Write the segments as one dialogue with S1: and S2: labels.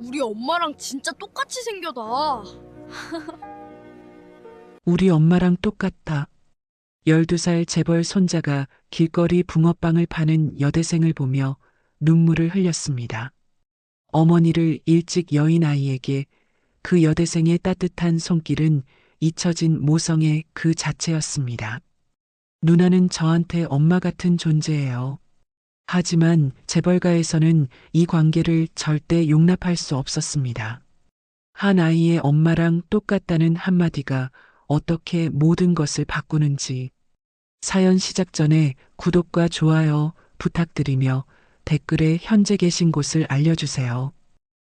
S1: 우리 엄마랑 진짜 똑같이 생겨다.
S2: 우리 엄마랑 똑같아. 12살 재벌 손자가 길거리 붕어빵을 파는 여대생을 보며 눈물을 흘렸습니다. 어머니를 일찍 여인 아이에게 그 여대생의 따뜻한 손길은 잊혀진 모성의 그 자체였습니다. 누나는 저한테 엄마 같은 존재예요. 하지만 재벌가에서는 이 관계를 절대 용납할 수 없었습니다. 한 아이의 엄마랑 똑같다는 한마디가 어떻게 모든 것을 바꾸는지. 사연 시작 전에 구독과 좋아요 부탁드리며 댓글에 현재 계신 곳을 알려주세요.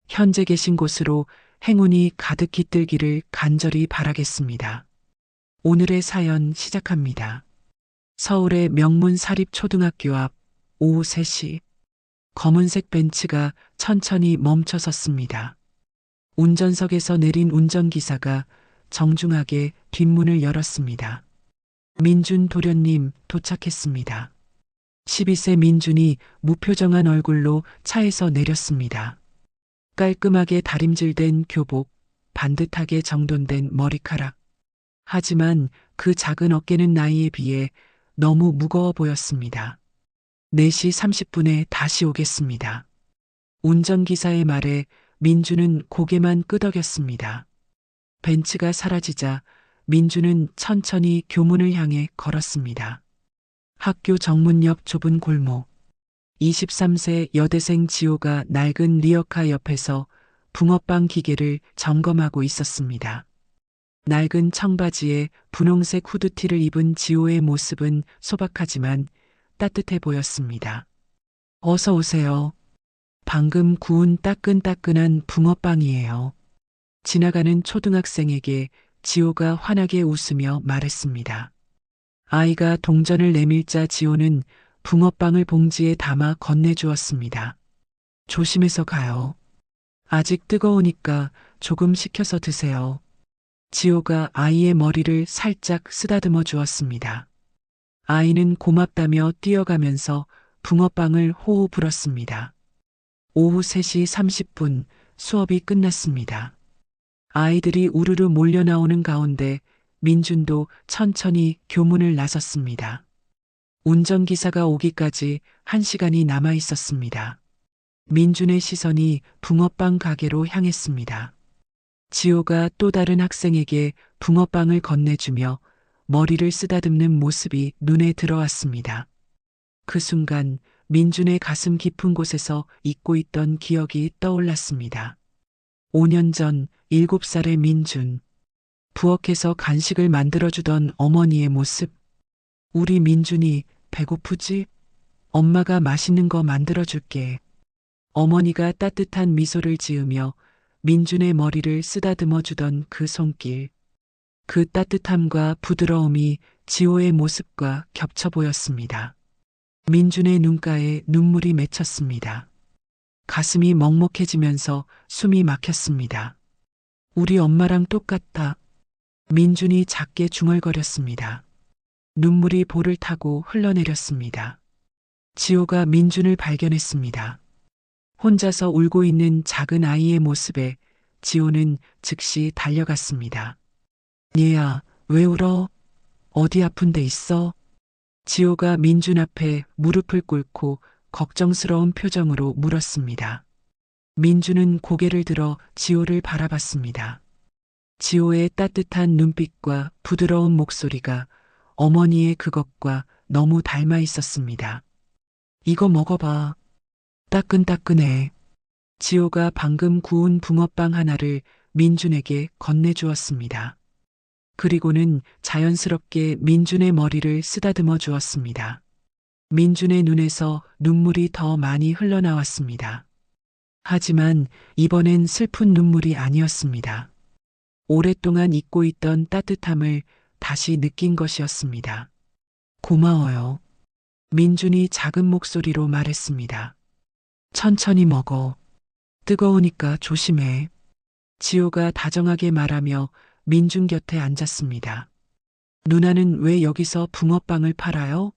S2: 현재 계신 곳으로 행운이 가득 깃들기를 간절히 바라겠습니다. 오늘의 사연 시작합니다. 서울의 명문 사립초등학교 앞 오후 3시 검은색 벤츠가 천천히 멈춰 섰습니다. 운전석에서 내린 운전기사가 정중하게 뒷문을 열었습니다. 민준 도련님 도착했습니다. 12세 민준이 무표정한 얼굴로 차에서 내렸습니다. 깔끔하게 다림질된 교복, 반듯하게 정돈된 머리카락. 하지만 그 작은 어깨는 나이에 비해 너무 무거워 보였습니다. 4시 30분에 다시 오겠습니다. 운전기사의 말에 민주는 고개만 끄덕였습니다. 벤츠가 사라지자 민주는 천천히 교문을 향해 걸었습니다. 학교 정문 옆 좁은 골목. 23세 여대생 지호가 낡은 리어카 옆에서 붕어빵 기계를 점검하고 있었습니다. 낡은 청바지에 분홍색 후드티를 입은 지호의 모습은 소박하지만 따뜻해 보였습니다. 어서 오세요. 방금 구운 따끈따끈한 붕어빵이에요. 지나가는 초등학생에게 지호가 환하게 웃으며 말했습니다. 아이가 동전을 내밀자 지호는 붕어빵을 봉지에 담아 건네주었습니다. 조심해서 가요. 아직 뜨거우니까 조금 식혀서 드세요. 지호가 아이의 머리를 살짝 쓰다듬어 주었습니다. 아이는 고맙다며 뛰어가면서 붕어빵을 호호 불었습니다. 오후 3시 30분 수업이 끝났습니다. 아이들이 우르르 몰려 나오는 가운데 민준도 천천히 교문을 나섰습니다. 운전기사가 오기까지 1시간이 남아 있었습니다. 민준의 시선이 붕어빵 가게로 향했습니다. 지호가 또 다른 학생에게 붕어빵을 건네주며 머리를 쓰다듬는 모습이 눈에 들어왔습니다. 그 순간 민준의 가슴 깊은 곳에서 잊고 있던 기억이 떠올랐습니다. 5년 전 7살의 민준. 부엌에서 간식을 만들어주던 어머니의 모습. 우리 민준이 배고프지? 엄마가 맛있는 거 만들어줄게. 어머니가 따뜻한 미소를 지으며 민준의 머리를 쓰다듬어 주던 그 손길. 그 따뜻함과 부드러움이 지호의 모습과 겹쳐 보였습니다. 민준의 눈가에 눈물이 맺혔습니다. 가슴이 먹먹해지면서 숨이 막혔습니다. 우리 엄마랑 똑같아. 민준이 작게 중얼거렸습니다. 눈물이 볼을 타고 흘러내렸습니다. 지호가 민준을 발견했습니다. 혼자서 울고 있는 작은 아이의 모습에 지호는 즉시 달려갔습니다. 얘야, 왜 울어? 어디 아픈 데 있어? 지호가 민준 앞에 무릎을 꿇고 걱정스러운 표정으로 물었습니다. 민준은 고개를 들어 지호를 바라봤습니다. 지호의 따뜻한 눈빛과 부드러운 목소리가 어머니의 그것과 너무 닮아 있었습니다. 이거 먹어봐. 따끈따끈해. 지호가 방금 구운 붕어빵 하나를 민준에게 건네주었습니다. 그리고는 자연스럽게 민준의 머리를 쓰다듬어 주었습니다. 민준의 눈에서 눈물이 더 많이 흘러나왔습니다. 하지만 이번엔 슬픈 눈물이 아니었습니다. 오랫동안 잊고 있던 따뜻함을 다시 느낀 것이었습니다. 고마워요. 민준이 작은 목소리로 말했습니다. 천천히 먹어. 뜨거우니까 조심해. 지호가 다정하게 말하며 민준 곁에 앉았습니다. 누나는 왜 여기서 붕어빵을 팔아요?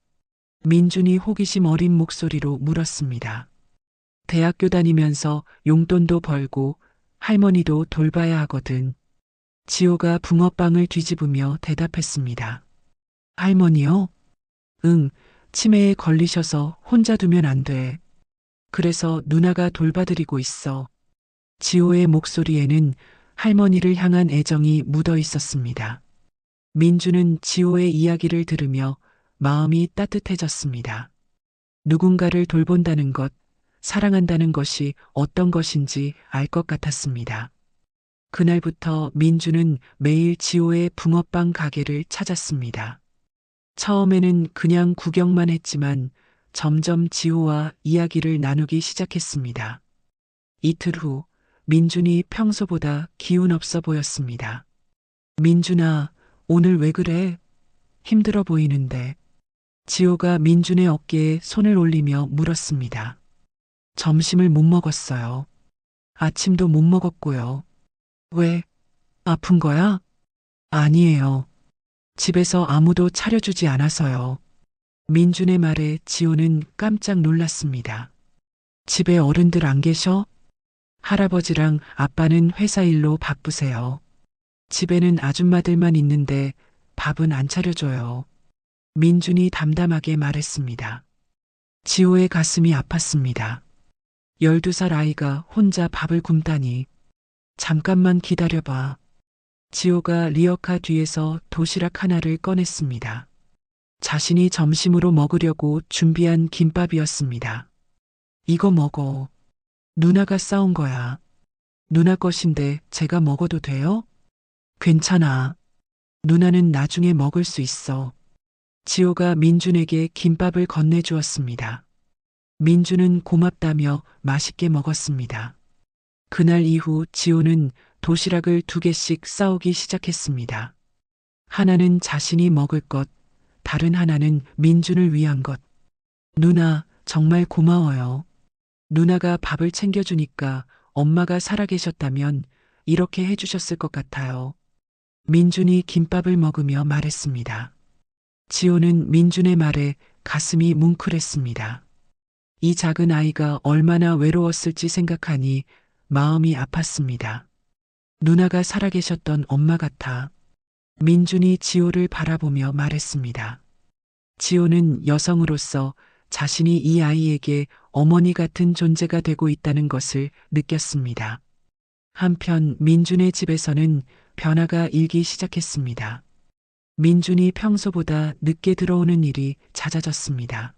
S2: 민준이 호기심 어린 목소리로 물었습니다. 대학교 다니면서 용돈도 벌고 할머니도 돌봐야 하거든. 지호가 붕어빵을 뒤집으며 대답했습니다. 할머니요? 응, 치매에 걸리셔서 혼자 두면 안 돼. 그래서 누나가 돌봐드리고 있어. 지호의 목소리에는 할머니를 향한 애정이 묻어 있었습니다. 민주는 지호의 이야기를 들으며 마음이 따뜻해졌습니다. 누군가를 돌본다는 것, 사랑한다는 것이 어떤 것인지 알 것 같았습니다. 그날부터 민주는 매일 지호의 붕어빵 가게를 찾았습니다. 처음에는 그냥 구경만 했지만 점점 지호와 이야기를 나누기 시작했습니다. 이틀 후 민준이 평소보다 기운 없어 보였습니다. 민준아, 오늘 왜 그래? 힘들어 보이는데. 지호가 민준의 어깨에 손을 올리며 물었습니다. 점심을 못 먹었어요. 아침도 못 먹었고요. 왜? 아픈 거야? 아니에요. 집에서 아무도 차려주지 않아서요. 민준의 말에 지호는 깜짝 놀랐습니다. 집에 어른들 안 계셔? 할아버지랑 아빠는 회사 일로 바쁘세요. 집에는 아줌마들만 있는데 밥은 안 차려줘요. 민준이 담담하게 말했습니다. 지호의 가슴이 아팠습니다. 12살 아이가 혼자 밥을 굶다니. 잠깐만 기다려봐. 지호가 리어카 뒤에서 도시락 하나를 꺼냈습니다. 자신이 점심으로 먹으려고 준비한 김밥이었습니다. 이거 먹어. 누나가 싸운 거야. 누나 것인데 제가 먹어도 돼요? 괜찮아. 누나는 나중에 먹을 수 있어. 지호가 민준에게 김밥을 건네주었습니다. 민준은 고맙다며 맛있게 먹었습니다. 그날 이후 지호는 도시락을 2개씩 싸오기 시작했습니다. 하나는 자신이 먹을 것, 다른 하나는 민준을 위한 것. 누나, 정말 고마워요. 누나가 밥을 챙겨주니까 엄마가 살아계셨다면 이렇게 해주셨을 것 같아요. 민준이 김밥을 먹으며 말했습니다. 지호는 민준의 말에 가슴이 뭉클했습니다. 이 작은 아이가 얼마나 외로웠을지 생각하니 마음이 아팠습니다. 누나가 살아계셨던 엄마 같아. 민준이 지호를 바라보며 말했습니다. 지호는 여성으로서 자신이 이 아이에게 어머니 같은 존재가 되고 있다는 것을 느꼈습니다. 한편 민준의 집에서는 변화가 일기 시작했습니다. 민준이 평소보다 늦게 들어오는 일이 잦아졌습니다.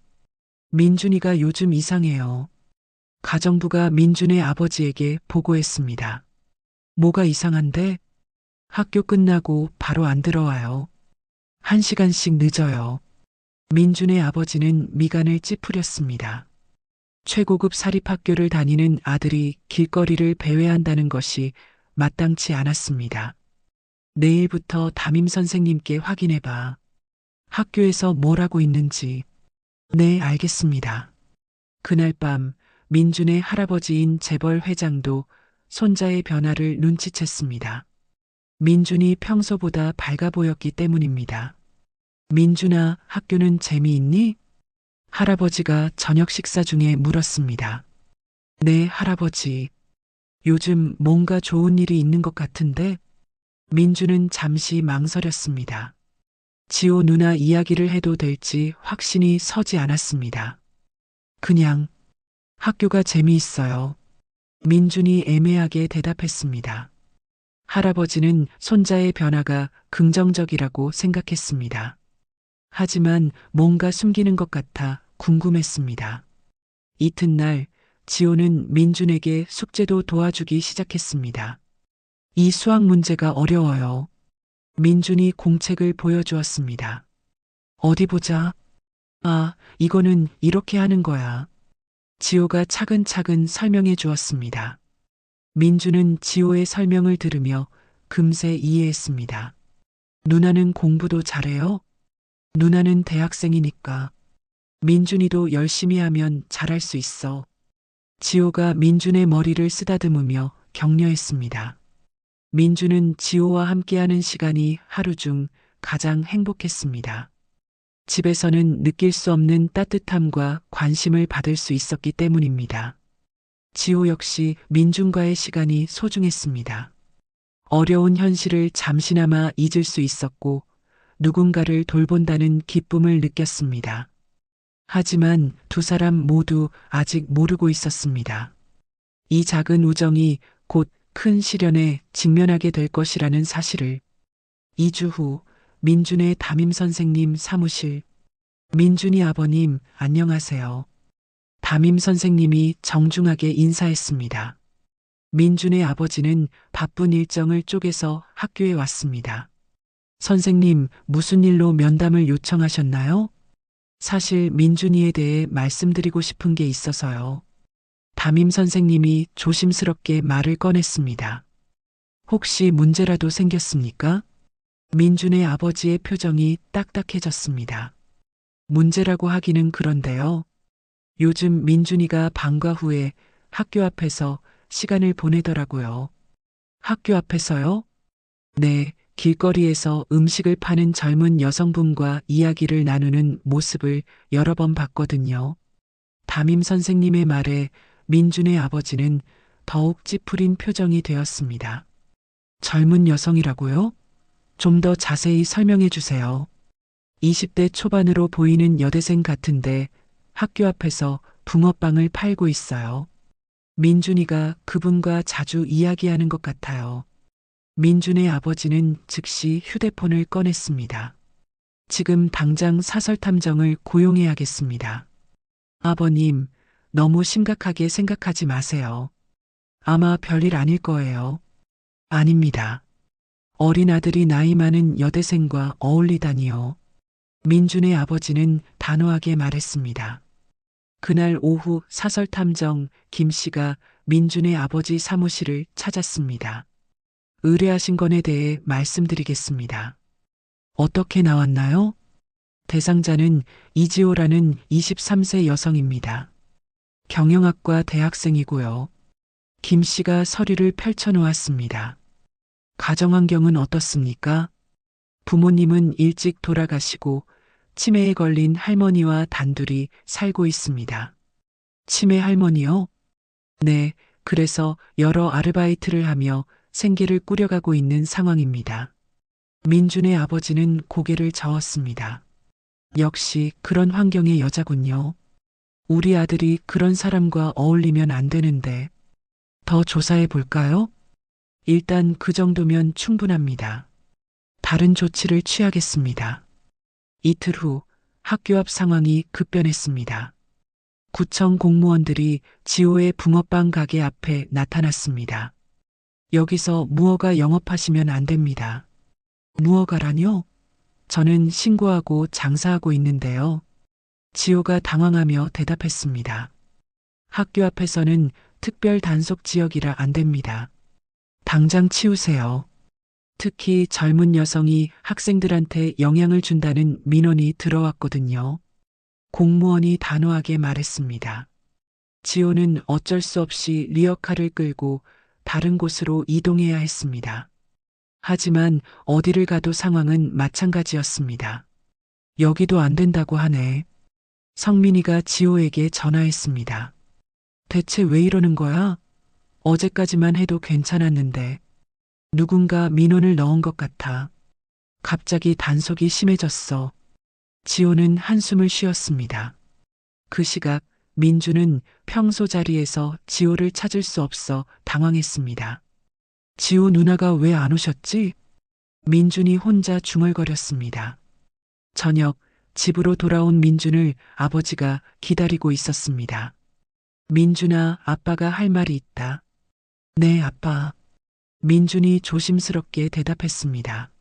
S2: 민준이가 요즘 이상해요. 가정부가 민준의 아버지에게 보고했습니다. 뭐가 이상한데? 학교 끝나고 바로 안 들어와요. 1시간씩 늦어요. 민준의 아버지는 미간을 찌푸렸습니다. 최고급 사립학교를 다니는 아들이 길거리를 배회한다는 것이 마땅치 않았습니다. 내일부터 담임 선생님께 확인해봐. 학교에서 뭘 하고 있는지. 네, 알겠습니다. 그날 밤 민준의 할아버지인 재벌 회장도 손자의 변화를 눈치챘습니다. 민준이 평소보다 밝아 보였기 때문입니다. 민준아, 학교는 재미있니? 할아버지가 저녁 식사 중에 물었습니다. 네, 할아버지. 요즘 뭔가 좋은 일이 있는 것 같은데? 민준은 잠시 망설였습니다. 지호 누나 이야기를 해도 될지 확신이 서지 않았습니다. 그냥 학교가 재미있어요. 민준이 애매하게 대답했습니다. 할아버지는 손자의 변화가 긍정적이라고 생각했습니다. 하지만 뭔가 숨기는 것 같아 궁금했습니다. 이튿날 지호는 민준에게 숙제도 도와주기 시작했습니다. 이 수학 문제가 어려워요. 민준이 공책을 보여주었습니다. 어디 보자. 아, 이거는 이렇게 하는 거야. 지호가 차근차근 설명해 주었습니다. 민준은 지호의 설명을 들으며 금세 이해했습니다. 누나는 공부도 잘해요? 누나는 대학생이니까. 민준이도 열심히 하면 잘할 수 있어. 지호가 민준의 머리를 쓰다듬으며 격려했습니다. 민준은 지호와 함께하는 시간이 하루 중 가장 행복했습니다. 집에서는 느낄 수 없는 따뜻함과 관심을 받을 수 있었기 때문입니다. 지호 역시 민준과의 시간이 소중했습니다. 어려운 현실을 잠시나마 잊을 수 있었고 누군가를 돌본다는 기쁨을 느꼈습니다. 하지만 두 사람 모두 아직 모르고 있었습니다. 이 작은 우정이 곧 큰 시련에 직면하게 될 것이라는 사실을. 2주 후 민준의 담임 선생님 사무실. 민준이 아버님, 안녕하세요. 담임 선생님이 정중하게 인사했습니다. 민준의 아버지는 바쁜 일정을 쪼개서 학교에 왔습니다. 선생님, 무슨 일로 면담을 요청하셨나요? 사실 민준이에 대해 말씀드리고 싶은 게 있어서요. 담임 선생님이 조심스럽게 말을 꺼냈습니다. 혹시 문제라도 생겼습니까? 민준의 아버지의 표정이 딱딱해졌습니다. 문제라고 하기는 그런데요. 요즘 민준이가 방과 후에 학교 앞에서 시간을 보내더라고요. 학교 앞에서요? 네, 길거리에서 음식을 파는 젊은 여성분과 이야기를 나누는 모습을 여러 번 봤거든요. 담임 선생님의 말에 민준의 아버지는 더욱 찌푸린 표정이 되었습니다. 젊은 여성이라고요? 좀 더 자세히 설명해 주세요. 20대 초반으로 보이는 여대생 같은데 학교 앞에서 붕어빵을 팔고 있어요. 민준이가 그분과 자주 이야기하는 것 같아요. 민준의 아버지는 즉시 휴대폰을 꺼냈습니다. 지금 당장 사설탐정을 고용해야겠습니다. 아버님, 너무 심각하게 생각하지 마세요. 아마 별일 아닐 거예요. 아닙니다. 어린 아들이 나이 많은 여대생과 어울리다니요. 민준의 아버지는 단호하게 말했습니다. 그날 오후 사설탐정 김 씨가 민준의 아버지 사무실을 찾았습니다. 의뢰하신 건에 대해 말씀드리겠습니다. 어떻게 나왔나요? 대상자는 이지호라는 23세 여성입니다. 경영학과 대학생이고요. 김 씨가 서류를 펼쳐놓았습니다. 가정환경은 어떻습니까? 부모님은 일찍 돌아가시고 치매에 걸린 할머니와 단둘이 살고 있습니다. 치매 할머니요? 네, 그래서 여러 아르바이트를 하며 생계를 꾸려가고 있는 상황입니다. 민준의 아버지는 고개를 저었습니다. 역시 그런 환경의 여자군요. 우리 아들이 그런 사람과 어울리면 안 되는데. 더 조사해 볼까요? 일단 그 정도면 충분합니다. 다른 조치를 취하겠습니다. 이틀 후 학교 앞 상황이 급변했습니다. 구청 공무원들이 지호의 붕어빵 가게 앞에 나타났습니다. 여기서 무허가 영업하시면 안 됩니다. 무허가라뇨? 저는 신고하고 장사하고 있는데요. 지호가 당황하며 대답했습니다. 학교 앞에서는 특별 단속 지역이라 안 됩니다. 당장 치우세요. 특히 젊은 여성이 학생들한테 영향을 준다는 민원이 들어왔거든요. 공무원이 단호하게 말했습니다. 지호는 어쩔 수 없이 리어카를 끌고 다른 곳으로 이동해야 했습니다. 하지만 어디를 가도 상황은 마찬가지였습니다. 여기도 안 된다고 하네. 성민이가 지호에게 전화했습니다. 대체 왜 이러는 거야? 어제까지만 해도 괜찮았는데 누군가 민원을 넣은 것 같아. 갑자기 단속이 심해졌어. 지호는 한숨을 쉬었습니다. 그 시각 민주는 평소 자리에서 지호를 찾을 수 없어 당황했습니다. 지호 누나가 왜 안 오셨지? 민준이 혼자 중얼거렸습니다. 저녁 집으로 돌아온 민준을 아버지가 기다리고 있었습니다. 민준아, 아빠가 할 말이 있다. 네, 아빠. 민준이 조심스럽게 대답했습니다.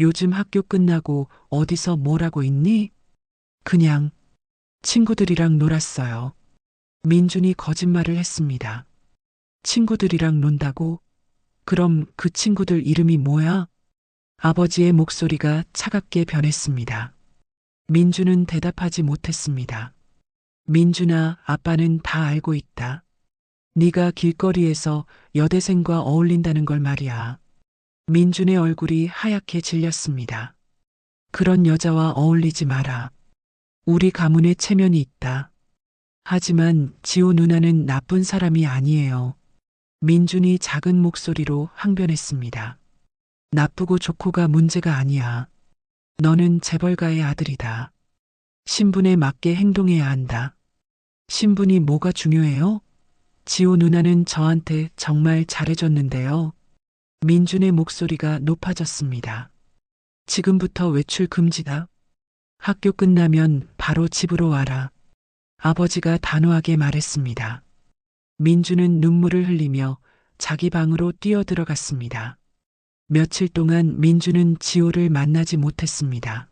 S2: 요즘 학교 끝나고 어디서 뭘 하고 있니? 그냥 친구들이랑 놀았어요. 민준이 거짓말을 했습니다. 친구들이랑 논다고? 그럼 그 친구들 이름이 뭐야? 아버지의 목소리가 차갑게 변했습니다. 민준은 대답하지 못했습니다. 민준아, 아빠는 다 알고 있다. 네가 길거리에서 여대생과 어울린다는 걸 말이야. 민준의 얼굴이 하얗게 질렸습니다. 그런 여자와 어울리지 마라. 우리 가문에 체면이 있다. 하지만 지호 누나는 나쁜 사람이 아니에요. 민준이 작은 목소리로 항변했습니다. 나쁘고 좋고가 문제가 아니야. 너는 재벌가의 아들이다. 신분에 맞게 행동해야 한다. 신분이 뭐가 중요해요? 지호 누나는 저한테 정말 잘해줬는데요. 민준의 목소리가 높아졌습니다. 지금부터 외출 금지다. 학교 끝나면 바로 집으로 와라. 아버지가 단호하게 말했습니다. 민준은 눈물을 흘리며 자기 방으로 뛰어들어갔습니다. 며칠 동안 민준은 지호를 만나지 못했습니다.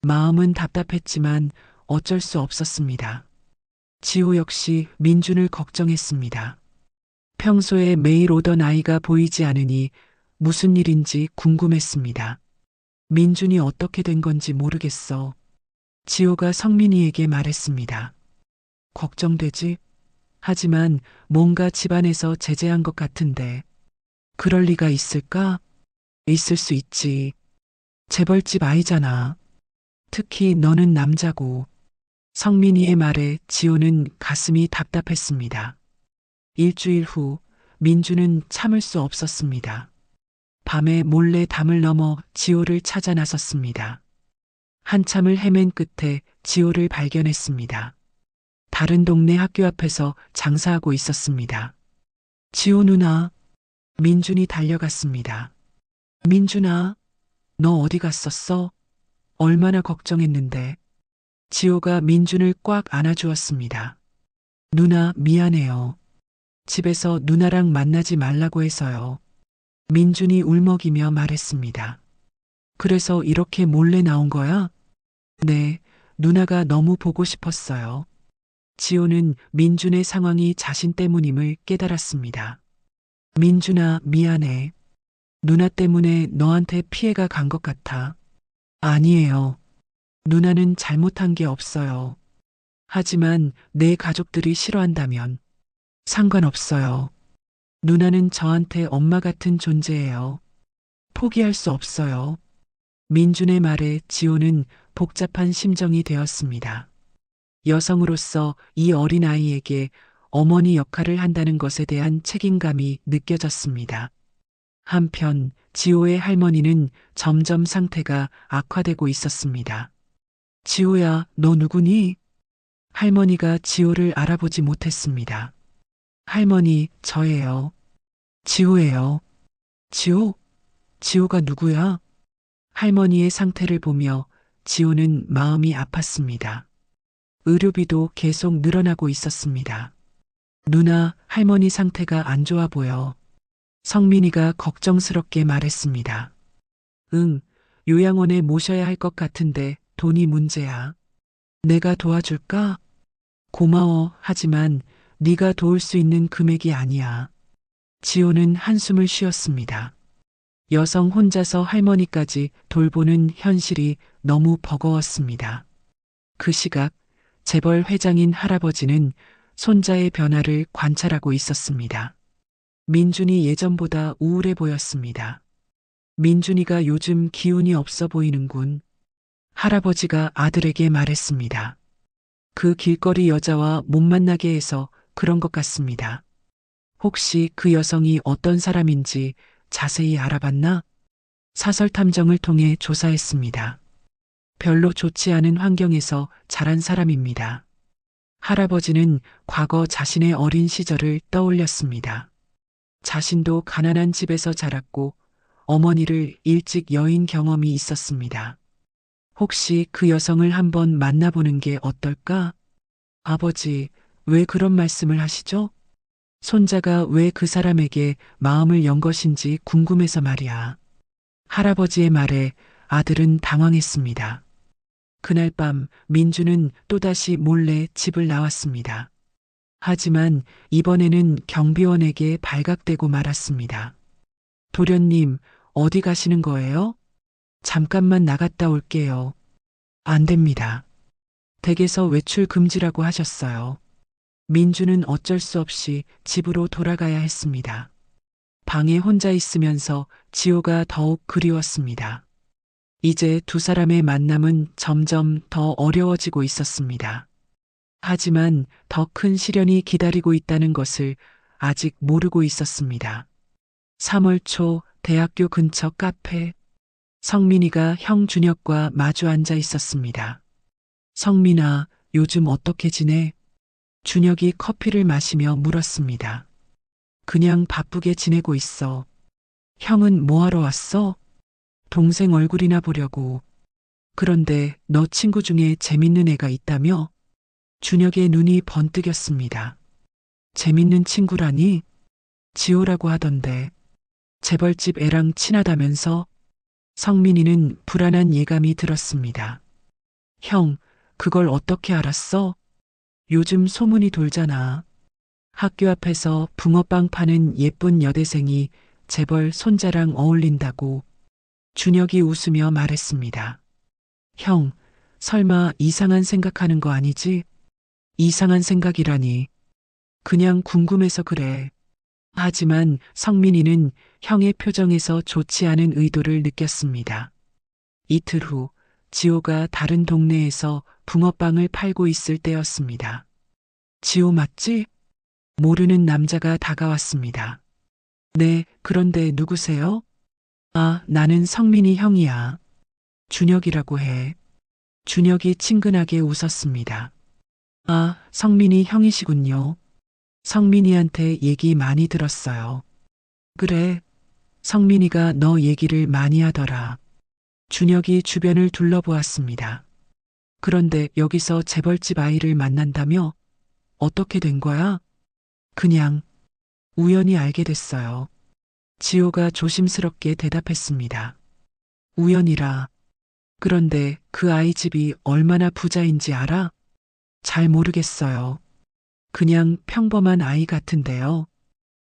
S2: 마음은 답답했지만 어쩔 수 없었습니다. 지호 역시 민준을 걱정했습니다. 평소에 매일 오던 아이가 보이지 않으니 무슨 일인지 궁금했습니다. 민준이 어떻게 된 건지 모르겠어. 지호가 성민이에게 말했습니다. 걱정되지? 하지만 뭔가 집안에서 제재한 것 같은데. 그럴 리가 있을까? 있을 수 있지. 재벌집 아이잖아. 특히 너는 남자고. 성민이의 말에 지호는 가슴이 답답했습니다. 일주일 후 민주는 참을 수 없었습니다. 밤에 몰래 담을 넘어 지호를 찾아 나섰습니다. 한참을 헤맨 끝에 지호를 발견했습니다. 다른 동네 학교 앞에서 장사하고 있었습니다. 지호 누나, 민준이 달려갔습니다. 민준아, 너 어디 갔었어? 얼마나 걱정했는데. 지호가 민준을 꽉 안아주었습니다. 누나, 미안해요. 집에서 누나랑 만나지 말라고 해서요. 민준이 울먹이며 말했습니다. 그래서 이렇게 몰래 나온 거야? 네, 누나가 너무 보고 싶었어요. 지호는 민준의 상황이 자신 때문임을 깨달았습니다. 민준아, 미안해. 누나 때문에 너한테 피해가 간 것 같아. 아니에요. 누나는 잘못한 게 없어요. 하지만 내 가족들이 싫어한다면 상관없어요. 누나는 저한테 엄마 같은 존재예요. 포기할 수 없어요. 민준의 말에 지호는 복잡한 심정이 되었습니다. 여성으로서 이 어린아이에게 어머니 역할을 한다는 것에 대한 책임감이 느껴졌습니다. 한편 지호의 할머니는 점점 상태가 악화되고 있었습니다. 지호야, 너 누구니? 할머니가 지호를 알아보지 못했습니다. 할머니, 저예요. 지호예요. 지호? 지호가 누구야? 할머니의 상태를 보며 지호는 마음이 아팠습니다. 의료비도 계속 늘어나고 있었습니다. 누나, 할머니 상태가 안 좋아 보여. 성민이가 걱정스럽게 말했습니다. 응, 요양원에 모셔야 할 것 같은데 돈이 문제야. 내가 도와줄까? 고마워. 하지만 네가 도울 수 있는 금액이 아니야. 지호는 한숨을 쉬었습니다. 여성 혼자서 할머니까지 돌보는 현실이 너무 버거웠습니다. 그 시각 재벌 회장인 할아버지는 손자의 변화를 관찰하고 있었습니다. 민준이 예전보다 우울해 보였습니다. 민준이가 요즘 기운이 없어 보이는군. 할아버지가 아들에게 말했습니다. 그 길거리 여자와 못 만나게 해서 그런 것 같습니다. 혹시 그 여성이 어떤 사람인지 자세히 알아봤나? 사설 탐정을 통해 조사했습니다. 별로 좋지 않은 환경에서 자란 사람입니다. 할아버지는 과거 자신의 어린 시절을 떠올렸습니다. 자신도 가난한 집에서 자랐고 어머니를 일찍 여인 경험이 있었습니다. 혹시 그 여성을 한번 만나보는 게 어떨까? 아버지, 왜 그런 말씀을 하시죠? 손자가 왜 그 사람에게 마음을 연 것인지 궁금해서 말이야. 할아버지의 말에 아들은 당황했습니다. 그날 밤 민주는 또다시 몰래 집을 나왔습니다. 하지만 이번에는 경비원에게 발각되고 말았습니다. 도련님, 어디 가시는 거예요? 잠깐만 나갔다 올게요. 안 됩니다. 댁에서 외출 금지라고 하셨어요. 민주는 어쩔 수 없이 집으로 돌아가야 했습니다. 방에 혼자 있으면서 지호가 더욱 그리웠습니다. 이제 두 사람의 만남은 점점 더 어려워지고 있었습니다. 하지만 더 큰 시련이 기다리고 있다는 것을 아직 모르고 있었습니다. 3월 초 대학교 근처 카페. 성민이가 형 준혁과 마주 앉아 있었습니다. 성민아, 요즘 어떻게 지내? 준혁이 커피를 마시며 물었습니다. 그냥 바쁘게 지내고 있어. 형은 뭐하러 왔어? 동생 얼굴이나 보려고. 그런데 너 친구 중에 재밌는 애가 있다며? 준혁의 눈이 번뜩였습니다. 재밌는 친구라니? 지호라고 하던데. 재벌집 애랑 친하다면서? 성민이는 불안한 예감이 들었습니다. 형, 그걸 어떻게 알았어? 요즘 소문이 돌잖아. 학교 앞에서 붕어빵 파는 예쁜 여대생이 재벌 손자랑 어울린다고. 준혁이 웃으며 말했습니다. 형, 설마 이상한 생각하는 거 아니지? 이상한 생각이라니. 그냥 궁금해서 그래. 하지만 성민이는 형의 표정에서 좋지 않은 의도를 느꼈습니다. 이틀 후, 지호가 다른 동네에서 붕어빵을 팔고 있을 때였습니다. 지호 맞지? 모르는 남자가 다가왔습니다. 네, 그런데 누구세요? 아, 나는 성민이 형이야. 준혁이라고 해. 준혁이 친근하게 웃었습니다. 아, 성민이 형이시군요. 성민이한테 얘기 많이 들었어요. 그래, 성민이가 너 얘기를 많이 하더라. 준혁이 주변을 둘러보았습니다. 그런데 여기서 재벌집 아이를 만난다며? 어떻게 된 거야? 그냥 우연히 알게 됐어요. 지호가 조심스럽게 대답했습니다. 우연이라. 그런데 그 아이 집이 얼마나 부자인지 알아? 잘 모르겠어요. 그냥 평범한 아이 같은데요.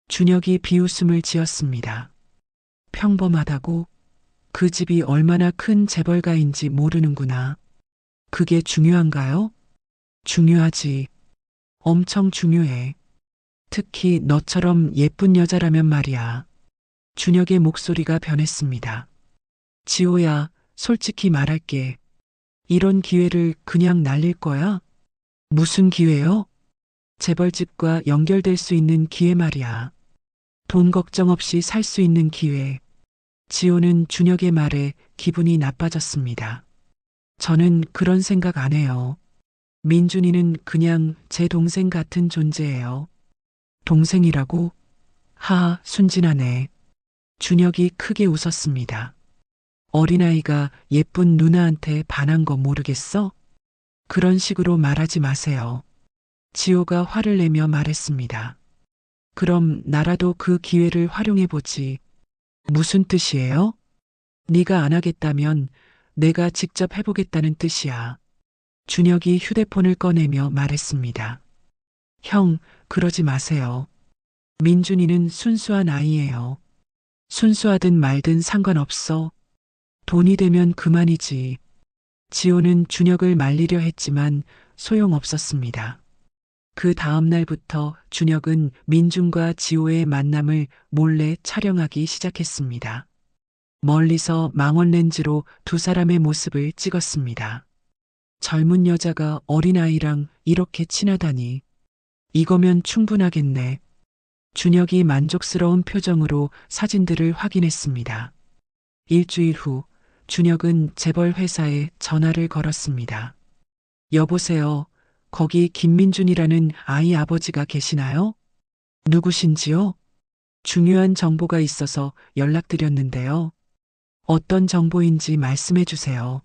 S2: 준혁이 비웃음을 지었습니다. 평범하다고? 그 집이 얼마나 큰 재벌가인지 모르는구나. 그게 중요한가요? 중요하지. 엄청 중요해. 특히 너처럼 예쁜 여자라면 말이야. 준혁의 목소리가 변했습니다. 지호야, 솔직히 말할게. 이런 기회를 그냥 날릴 거야? 무슨 기회요? 재벌집과 연결될 수 있는 기회 말이야. 돈 걱정 없이 살 수 있는 기회. 지호는 준혁의 말에 기분이 나빠졌습니다. 저는 그런 생각 안 해요. 민준이는 그냥 제 동생 같은 존재예요. 동생이라고? 하하, 순진하네. 준혁이 크게 웃었습니다. 어린아이가 예쁜 누나한테 반한 거 모르겠어? 그런 식으로 말하지 마세요. 지호가 화를 내며 말했습니다. 그럼 나라도 그 기회를 활용해보지. 무슨 뜻이에요? 네가 안 하겠다면 내가 직접 해보겠다는 뜻이야. 준혁이 휴대폰을 꺼내며 말했습니다. 형, 그러지 마세요. 민준이는 순수한 아이예요. 순수하든 말든 상관없어. 돈이 되면 그만이지. 지호는 준혁을 말리려 했지만 소용없었습니다. 그 다음 날부터 준혁은 민준과 지호의 만남을 몰래 촬영하기 시작했습니다. 멀리서 망원 렌즈로 두 사람의 모습을 찍었습니다. 젊은 여자가 어린아이랑 이렇게 친하다니. 이거면 충분하겠네. 준혁이 만족스러운 표정으로 사진들을 확인했습니다. 일주일 후, 준혁은 재벌 회사에 전화를 걸었습니다. 여보세요. 거기 김민준이라는 아이 아버지가 계시나요? 누구신지요? 중요한 정보가 있어서 연락드렸는데요. 어떤 정보인지 말씀해 주세요.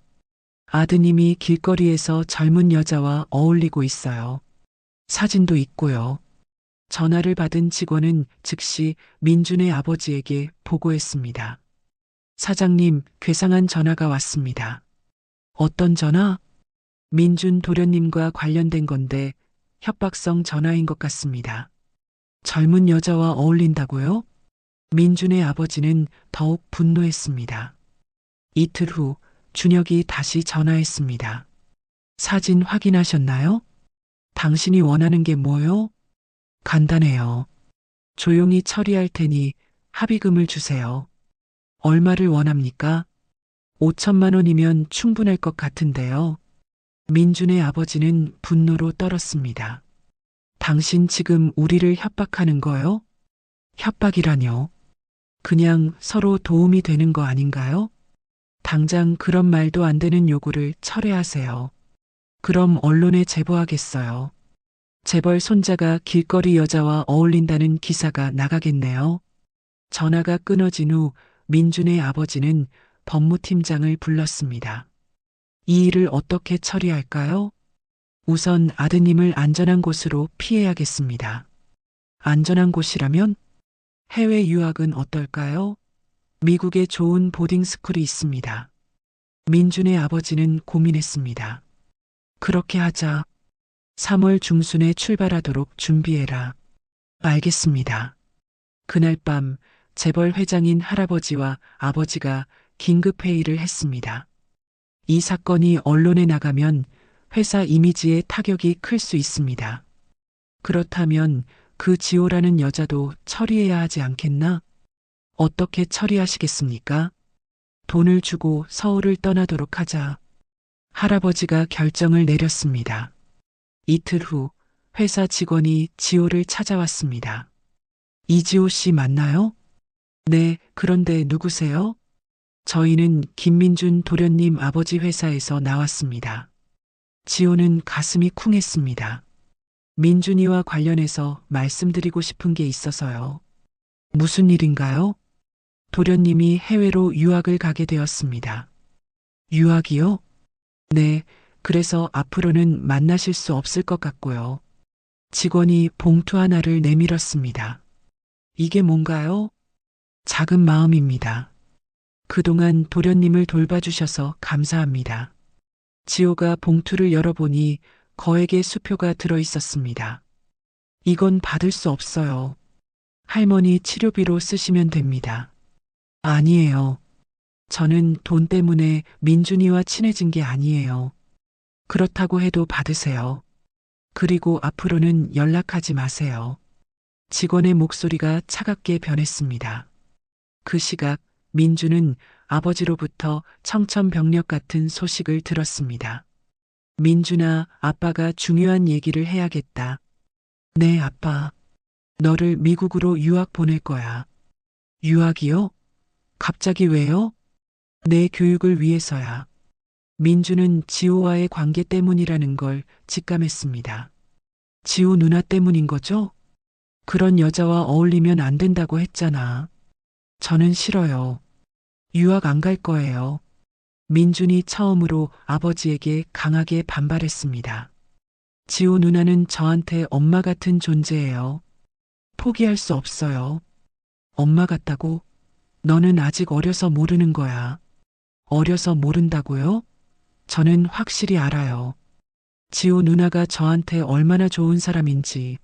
S2: 아드님이 길거리에서 젊은 여자와 어울리고 있어요. 사진도 있고요. 전화를 받은 직원은 즉시 민준의 아버지에게 보고했습니다. 사장님, 괴상한 전화가 왔습니다. 어떤 전화? 민준 도련님과 관련된 건데 협박성 전화인 것 같습니다. 젊은 여자와 어울린다고요? 민준의 아버지는 더욱 분노했습니다. 이틀 후 준혁이 다시 전화했습니다. 사진 확인하셨나요? 당신이 원하는 게 뭐요? 간단해요. 조용히 처리할 테니 합의금을 주세요. 얼마를 원합니까? 5천만 원이면 충분할 것 같은데요. 민준의 아버지는 분노로 떨었습니다. 당신 지금 우리를 협박하는 거요? 협박이라뇨. 그냥 서로 도움이 되는 거 아닌가요? 당장 그런 말도 안 되는 요구를 철회하세요. 그럼 언론에 제보하겠어요. 재벌 손자가 길거리 여자와 어울린다는 기사가 나가겠네요. 전화가 끊어진 후 민준의 아버지는 법무팀장을 불렀습니다. 이 일을 어떻게 처리할까요? 우선 아드님을 안전한 곳으로 피해야겠습니다. 안전한 곳이라면 해외 유학은 어떨까요? 미국에 좋은 보딩스쿨이 있습니다. 민준의 아버지는 고민했습니다. 그렇게 하자. 3월 중순에 출발하도록 준비해라. 알겠습니다. 그날 밤 재벌 회장인 할아버지와 아버지가 긴급 회의를 했습니다. 이 사건이 언론에 나가면 회사 이미지에 타격이 클 수 있습니다. 그렇다면 그 지호라는 여자도 처리해야 하지 않겠나? 어떻게 처리하시겠습니까? 돈을 주고 서울을 떠나도록 하자. 할아버지가 결정을 내렸습니다. 이틀 후 회사 직원이 지호를 찾아왔습니다. 이지호 씨 맞나요? 네, 그런데 누구세요? 저희는 김민준 도련님 아버지 회사에서 나왔습니다. 지호는 가슴이 쿵했습니다. 민준이와 관련해서 말씀드리고 싶은 게 있어서요. 무슨 일인가요? 도련님이 해외로 유학을 가게 되었습니다. 유학이요? 네, 그래서 앞으로는 만나실 수 없을 것 같고요. 직원이 봉투 하나를 내밀었습니다. 이게 뭔가요? 작은 마음입니다. 그동안 도련님을 돌봐주셔서 감사합니다. 지호가 봉투를 열어보니 거액의 수표가 들어 있었습니다. 이건 받을 수 없어요. 할머니 치료비로 쓰시면 됩니다. 아니에요. 저는 돈 때문에 민준이와 친해진 게 아니에요. 그렇다고 해도 받으세요. 그리고 앞으로는 연락하지 마세요. 직원의 목소리가 차갑게 변했습니다. 그 시각 민준은 아버지로부터 청천벽력 같은 소식을 들었습니다. 민준아, 아빠가 중요한 얘기를 해야겠다. 네, 아빠. 너를 미국으로 유학 보낼 거야. 유학이요? 갑자기 왜요? 내 교육을 위해서야. 민준은 지호와의 관계 때문이라는 걸 직감했습니다. 지호 누나 때문인 거죠? 그런 여자와 어울리면 안 된다고 했잖아. 저는 싫어요. 유학 안 갈 거예요. 민준이 처음으로 아버지에게 강하게 반발했습니다. 지호 누나는 저한테 엄마 같은 존재예요. 포기할 수 없어요. 엄마 같다고? 너는 아직 어려서 모르는 거야. 어려서 모른다고요? 저는 확실히 알아요. 지호 누나가 저한테 얼마나 좋은 사람인지.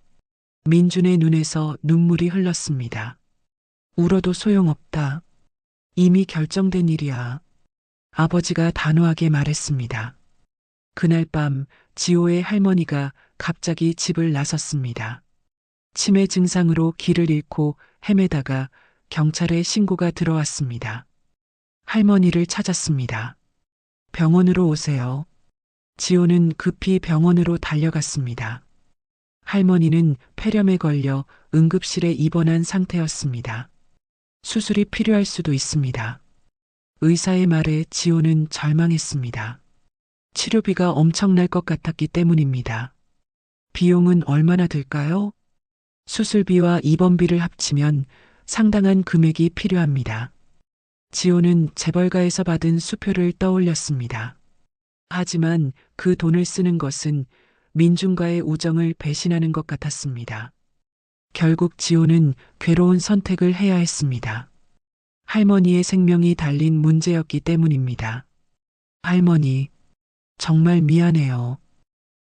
S2: 민준의 눈에서 눈물이 흘렀습니다. 울어도 소용없다. 이미 결정된 일이야. 아버지가 단호하게 말했습니다. 그날 밤 지호의 할머니가 갑자기 집을 나섰습니다. 치매 증상으로 길을 잃고 헤매다가 경찰에 신고가 들어왔습니다. 할머니를 찾았습니다. 병원으로 오세요. 지호는 급히 병원으로 달려갔습니다. 할머니는 폐렴에 걸려 응급실에 입원한 상태였습니다. 수술이 필요할 수도 있습니다. 의사의 말에 지호는 절망했습니다. 치료비가 엄청날 것 같았기 때문입니다. 비용은 얼마나 들까요? 수술비와 입원비를 합치면 상당한 금액이 필요합니다. 지호는 재벌가에서 받은 수표를 떠올렸습니다. 하지만 그 돈을 쓰는 것은 민준과의 우정을 배신하는 것 같았습니다. 결국 지호는 괴로운 선택을 해야 했습니다. 할머니의 생명이 달린 문제였기 때문입니다. 할머니, 정말 미안해요.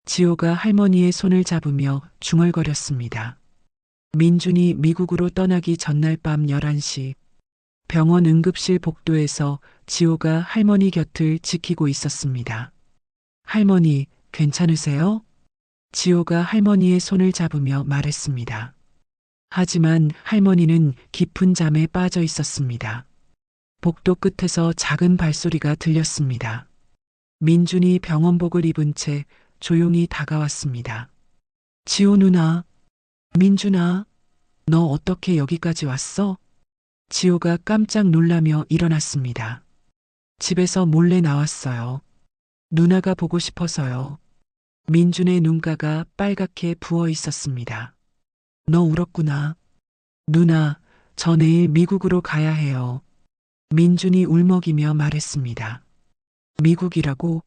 S2: 지호가 할머니의 손을 잡으며 중얼거렸습니다. 민준이 미국으로 떠나기 전날 밤 11시, 병원 응급실 복도에서 지호가 할머니 곁을 지키고 있었습니다. 할머니, 괜찮으세요? 지호가 할머니의 손을 잡으며 말했습니다. 하지만 할머니는 깊은 잠에 빠져 있었습니다. 복도 끝에서 작은 발소리가 들렸습니다. 민준이 병원복을 입은 채 조용히 다가왔습니다. 지호 누나, 민준아, 너 어떻게 여기까지 왔어? 지호가 깜짝 놀라며 일어났습니다. 집에서 몰래 나왔어요. 누나가 보고 싶어서요. 민준의 눈가가 빨갛게 부어 있었습니다. 너 울었구나. 누나, 저 내일 미국으로 가야 해요. 민준이 울먹이며 말했습니다. 미국이라고?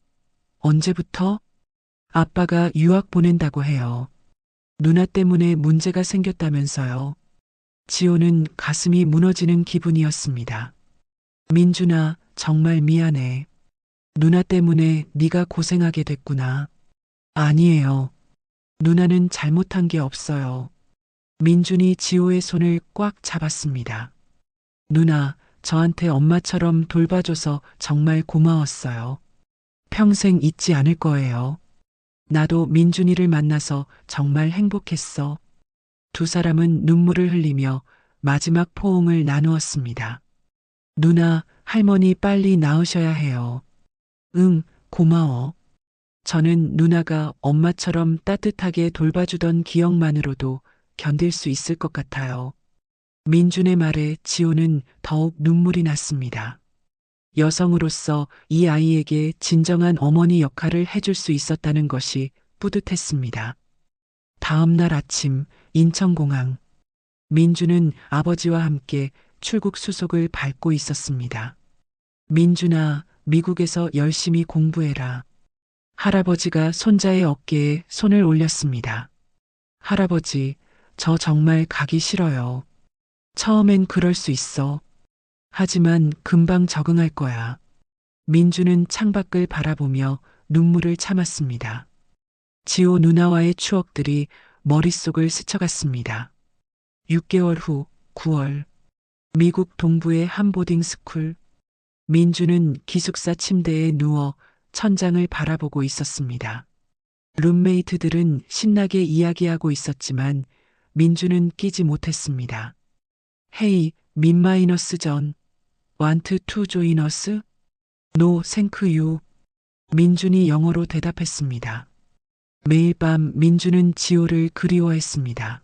S2: 언제부터? 아빠가 유학 보낸다고 해요. 누나 때문에 문제가 생겼다면서요. 지호는 가슴이 무너지는 기분이었습니다. 민준아, 정말 미안해. 누나 때문에 네가 고생하게 됐구나. 아니에요. 누나는 잘못한 게 없어요. 민준이 지호의 손을 꽉 잡았습니다. 누나, 저한테 엄마처럼 돌봐줘서 정말 고마웠어요. 평생 잊지 않을 거예요. 나도 민준이를 만나서 정말 행복했어. 두 사람은 눈물을 흘리며 마지막 포옹을 나누었습니다. 누나, 할머니 빨리 나으셔야 해요. 응, 고마워. 저는 누나가 엄마처럼 따뜻하게 돌봐주던 기억만으로도 견딜 수 있을 것 같아요. 민준의 말에 지호는 더욱 눈물이 났습니다. 여성으로서 이 아이에게 진정한 어머니 역할을 해줄 수 있었다는 것이 뿌듯했습니다. 다음 날 아침 인천공항. 민준은 아버지와 함께 출국 수속을 밟고 있었습니다. 민준아, 미국에서 열심히 공부해라. 할아버지가 손자의 어깨에 손을 올렸습니다. 할아버지, 저 정말 가기 싫어요. 처음엔 그럴 수 있어. 하지만 금방 적응할 거야. 민주는 창밖을 바라보며 눈물을 참았습니다. 지호 누나와의 추억들이 머릿속을 스쳐갔습니다. 6개월 후 9월, 미국 동부의 한 보딩 스쿨. 민주는 기숙사 침대에 누워 천장을 바라보고 있었습니다. 룸메이트들은 신나게 이야기하고 있었지만 민주는 끼지 못했습니다. 헤이, 민마이너스 전. Want to join us? No, thank you. 민준이 영어로 대답했습니다. 매일 밤 민준은 지호를 그리워했습니다.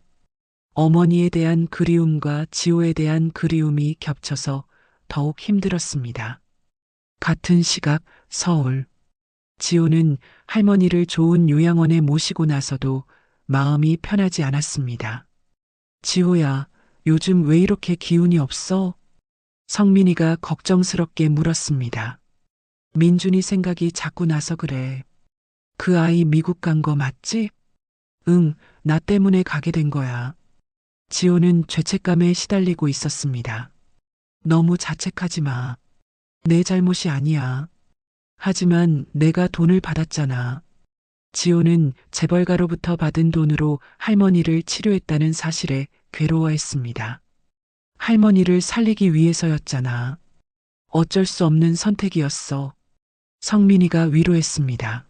S2: 어머니에 대한 그리움과 지호에 대한 그리움이 겹쳐서 더욱 힘들었습니다. 같은 시각 서울. 지호는 할머니를 좋은 요양원에 모시고 나서도 마음이 편하지 않았습니다. 지호야, 요즘 왜 이렇게 기운이 없어? 성민이가 걱정스럽게 물었습니다. 민준이 생각이 자꾸 나서 그래. 그 아이 미국 간 거 맞지? 응, 나 때문에 가게 된 거야. 지호는 죄책감에 시달리고 있었습니다. 너무 자책하지 마. 내 잘못이 아니야. 하지만 내가 돈을 받았잖아. 지호는 재벌가로부터 받은 돈으로 할머니를 치료했다는 사실에 괴로워했습니다. 할머니를 살리기 위해서였잖아. 어쩔 수 없는 선택이었어. 성민이가 위로했습니다.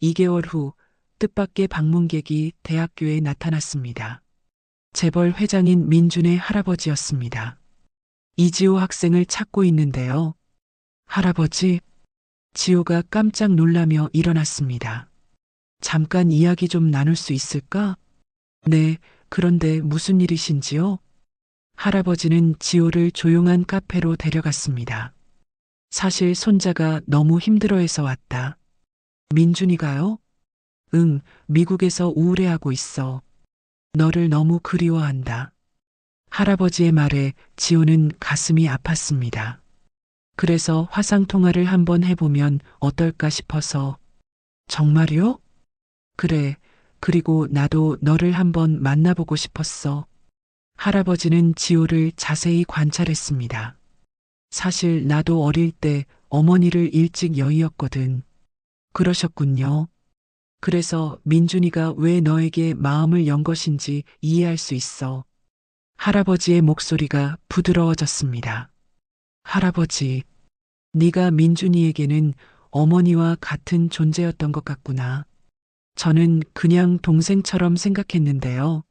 S2: 2개월 후 뜻밖의 방문객이 대학교에 나타났습니다. 재벌 회장인 민준의 할아버지였습니다. 이지호 학생을 찾고 있는데요. 할아버지, 지호가 깜짝 놀라며 일어났습니다. 잠깐 이야기 좀 나눌 수 있을까? 네, 그런데 무슨 일이신지요? 할아버지는 지호를 조용한 카페로 데려갔습니다. 사실 손자가 너무 힘들어해서 왔다. 민준이가요? 응, 미국에서 우울해하고 있어. 너를 너무 그리워한다. 할아버지의 말에 지호는 가슴이 아팠습니다. 그래서 화상통화를 한번 해보면 어떨까 싶어서. 정말요? 그래, 그리고 나도 너를 한번 만나보고 싶었어. 할아버지는 지호를 자세히 관찰했습니다. 사실 나도 어릴 때 어머니를 일찍 여의었거든. 그러셨군요. 그래서 민준이가 왜 너에게 마음을 연 것인지 이해할 수 있어. 할아버지의 목소리가 부드러워졌습니다. 할아버지, 네가 민준이에게는 어머니와 같은 존재였던 것 같구나. 저는 그냥 동생처럼 생각했는데요.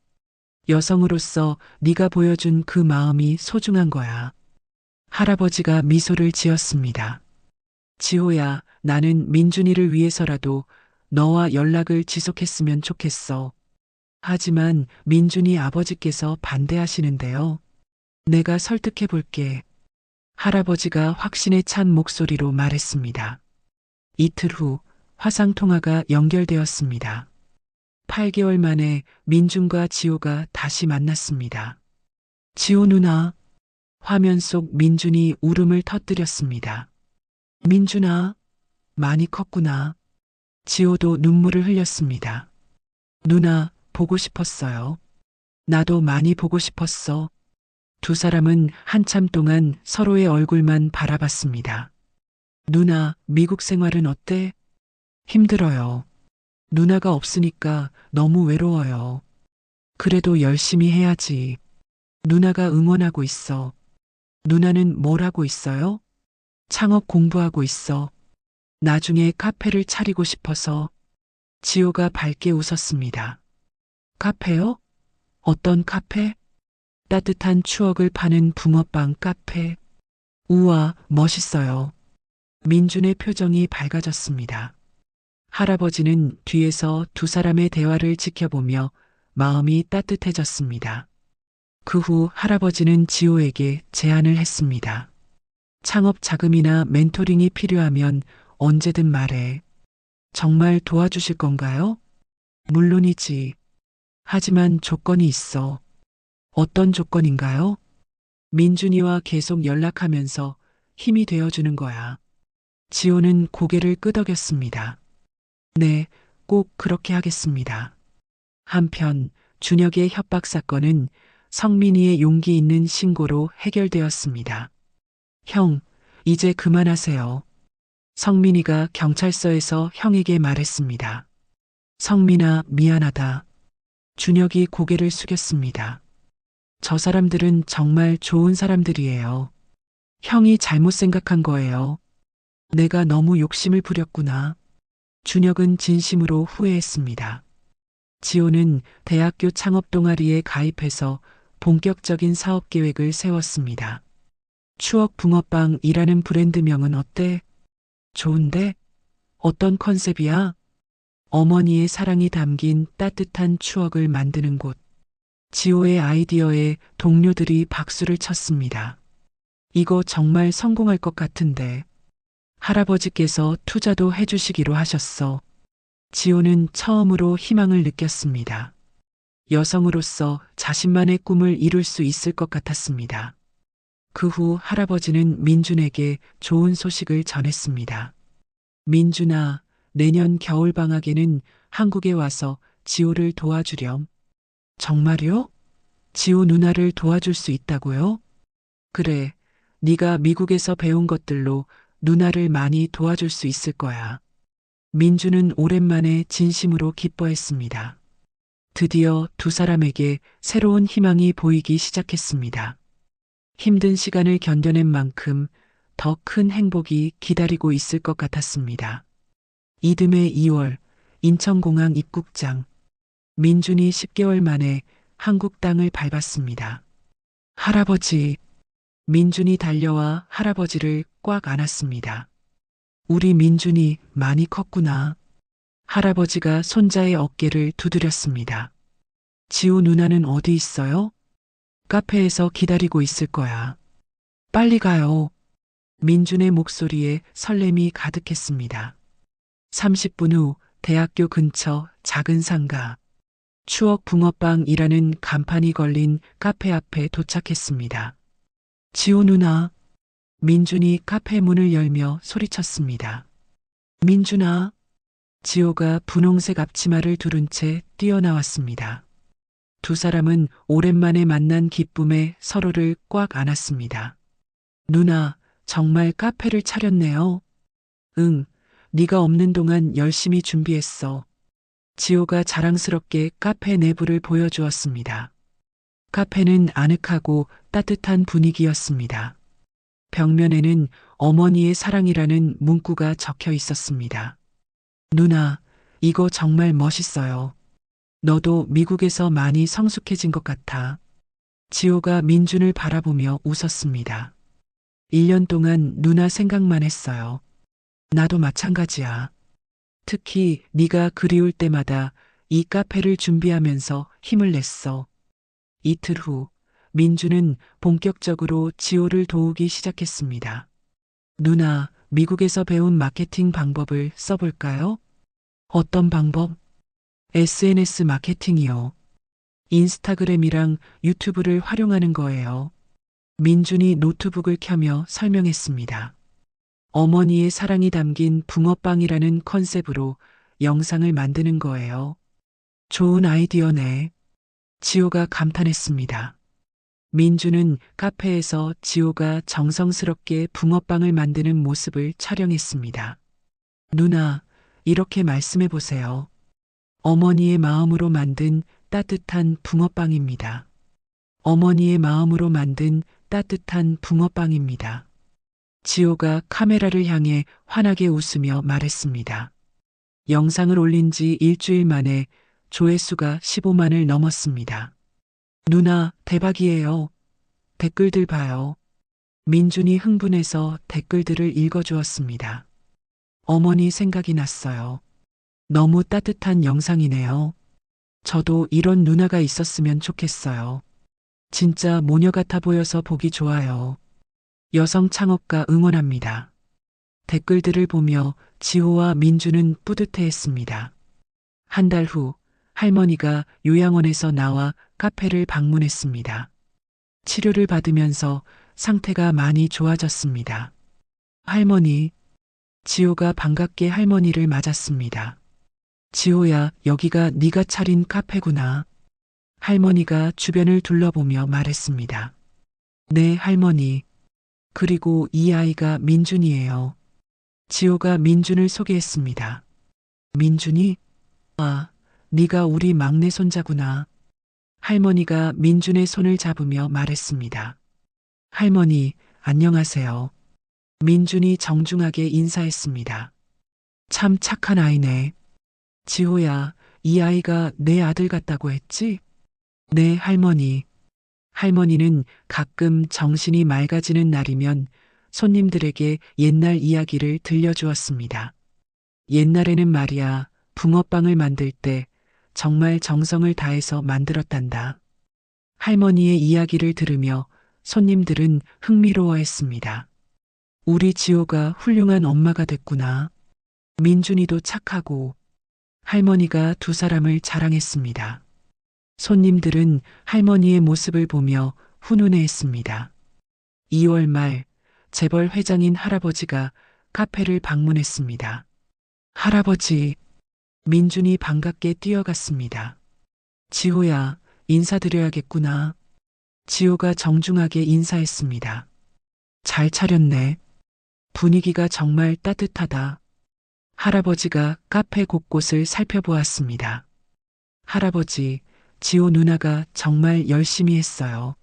S2: 여성으로서 네가 보여준 그 마음이 소중한 거야. 할아버지가 미소를 지었습니다. 지호야, 나는 민준이를 위해서라도 너와 연락을 지속했으면 좋겠어. 하지만 민준이 아버지께서 반대하시는데요. 내가 설득해 볼게. 할아버지가 확신에 찬 목소리로 말했습니다. 이틀 후 화상통화가 연결되었습니다. 8개월 만에 민준과 지호가 다시 만났습니다. 지호 누나, 화면 속 민준이 울음을 터뜨렸습니다. 민준아, 많이 컸구나. 지호도 눈물을 흘렸습니다. 누나, 보고 싶었어요. 나도 많이 보고 싶었어. 두 사람은 한참 동안 서로의 얼굴만 바라봤습니다. 누나, 미국 생활은 어때? 힘들어요. 누나가 없으니까 너무 외로워요. 그래도 열심히 해야지. 누나가 응원하고 있어. 누나는 뭘 하고 있어요? 창업 공부하고 있어. 나중에 카페를 차리고 싶어서. 지호가 밝게 웃었습니다. 카페요? 어떤 카페? 따뜻한 추억을 파는 붕어빵 카페. 우와, 멋있어요. 민준의 표정이 밝아졌습니다. 할아버지는 뒤에서 두 사람의 대화를 지켜보며 마음이 따뜻해졌습니다. 그 후 할아버지는 지호에게 제안을 했습니다. 창업 자금이나 멘토링이 필요하면 언제든 말해. 정말 도와주실 건가요? 물론이지. 하지만 조건이 있어. 어떤 조건인가요? 민준이와 계속 연락하면서 힘이 되어주는 거야. 지호는 고개를 끄덕였습니다. 네, 꼭 그렇게 하겠습니다. 한편 준혁의 협박 사건은 성민이의 용기 있는 신고로 해결되었습니다. 형, 이제 그만하세요. 성민이가 경찰서에서 형에게 말했습니다. 성민아, 미안하다. 준혁이 고개를 숙였습니다. 저 사람들은 정말 좋은 사람들이에요. 형이 잘못 생각한 거예요. 내가 너무 욕심을 부렸구나. 준혁은 진심으로 후회했습니다. 지호는 대학교 창업 동아리에 가입해서 본격적인 사업 계획을 세웠습니다. 추억 붕어빵이라는 브랜드명은 어때? 좋은데? 어떤 컨셉이야? 어머니의 사랑이 담긴 따뜻한 추억을 만드는 곳. 지호의 아이디어에 동료들이 박수를 쳤습니다. 이거 정말 성공할 것 같은데. 할아버지께서 투자도 해주시기로 하셨어. 지호는 처음으로 희망을 느꼈습니다. 여성으로서 자신만의 꿈을 이룰 수 있을 것 같았습니다. 그 후 할아버지는 민준에게 좋은 소식을 전했습니다. 민준아, 내년 겨울방학에는 한국에 와서 지호를 도와주렴. 정말요? 지호 누나를 도와줄 수 있다고요? 그래, 네가 미국에서 배운 것들로 누나를 많이 도와줄 수 있을 거야. 민주는 오랜만에 진심으로 기뻐했습니다. 드디어 두 사람에게 새로운 희망이 보이기 시작했습니다. 힘든 시간을 견뎌낸 만큼 더 큰 행복이 기다리고 있을 것 같았습니다. 이듬해 2월, 인천공항 입국장. 민준이 10개월 만에 한국 땅을 밟았습니다. 할아버지. 민준이 달려와 할아버지를 꽉 안았습니다. 우리 민준이 많이 컸구나. 할아버지가 손자의 어깨를 두드렸습니다. 지호 누나는 어디 있어요? 카페에서 기다리고 있을 거야. 빨리 가요. 민준의 목소리에 설렘이 가득했습니다. 30분 후 대학교 근처 작은 상가. 추억 붕어빵이라는 간판이 걸린 카페 앞에 도착했습니다. 지호 누나. 민준이 카페 문을 열며 소리쳤습니다. 민준아. 지호가 분홍색 앞치마를 두른 채 뛰어나왔습니다. 두 사람은 오랜만에 만난 기쁨에 서로를 꽉 안았습니다. 누나, 정말 카페를 차렸네요. 응, 네가 없는 동안 열심히 준비했어. 지호가 자랑스럽게 카페 내부를 보여주었습니다. 카페는 아늑하고 따뜻한 분위기였습니다. 벽면에는 어머니의 사랑이라는 문구가 적혀 있었습니다. 누나, 이거 정말 멋있어요. 너도 미국에서 많이 성숙해진 것 같아. 지호가 민준을 바라보며 웃었습니다. 1년 동안 누나 생각만 했어요. 나도 마찬가지야. 특히 네가 그리울 때마다 이 카페를 준비하면서 힘을 냈어. 이틀 후 민주는 본격적으로 지호를 도우기 시작했습니다. 누나, 미국에서 배운 마케팅 방법을 써볼까요? 어떤 방법? SNS 마케팅이요. 인스타그램이랑 유튜브를 활용하는 거예요. 민준이 노트북을 켜며 설명했습니다. 어머니의 사랑이 담긴 붕어빵이라는 컨셉으로 영상을 만드는 거예요. 좋은 아이디어네. 지호가 감탄했습니다. 민주는 카페에서 지호가 정성스럽게 붕어빵을 만드는 모습을 촬영했습니다. 누나, 이렇게 말씀해 보세요. 어머니의 마음으로 만든 따뜻한 붕어빵입니다. 어머니의 마음으로 만든 따뜻한 붕어빵입니다. 지호가 카메라를 향해 환하게 웃으며 말했습니다. 영상을 올린 지 일주일 만에 조회수가 15만을 넘었습니다. 누나, 대박이에요. 댓글들 봐요. 민준이 흥분해서 댓글들을 읽어주었습니다. 어머니 생각이 났어요. 너무 따뜻한 영상이네요. 저도 이런 누나가 있었으면 좋겠어요. 진짜 모녀 같아 보여서 보기 좋아요. 여성 창업가 응원합니다. 댓글들을 보며 지호와 민주는 뿌듯해했습니다. 한 달 후 할머니가 요양원에서 나와 카페를 방문했습니다. 치료를 받으면서 상태가 많이 좋아졌습니다. 할머니, 지호가 반갑게 할머니를 맞았습니다. 지호야, 여기가 네가 차린 카페구나. 할머니가 주변을 둘러보며 말했습니다. 네, 할머니. 그리고 이 아이가 민준이에요. 지호가 민준을 소개했습니다. 민준이? 아, 네가 우리 막내 손자구나. 할머니가 민준의 손을 잡으며 말했습니다. 할머니, 안녕하세요. 민준이 정중하게 인사했습니다. 참 착한 아이네. 지호야, 이 아이가 내 아들 같다고 했지? 네, 할머니. 할머니는 가끔 정신이 맑아지는 날이면 손님들에게 옛날 이야기를 들려주었습니다. 옛날에는 말이야, 붕어빵을 만들 때 정말 정성을 다해서 만들었단다. 할머니의 이야기를 들으며 손님들은 흥미로워했습니다. 우리 지호가 훌륭한 엄마가 됐구나. 민준이도 착하고. 할머니가 두 사람을 자랑했습니다. 손님들은 할머니의 모습을 보며 훈훈해했습니다. 2월 말 재벌 회장인 할아버지가 카페를 방문했습니다. 할아버지, 민준이 반갑게 뛰어갔습니다. 지호야, 인사드려야겠구나. 지호가 정중하게 인사했습니다. 잘 차렸네. 분위기가 정말 따뜻하다. 할아버지가 카페 곳곳을 살펴보았습니다. 할아버지, 지호 누나가 정말 열심히 했어요.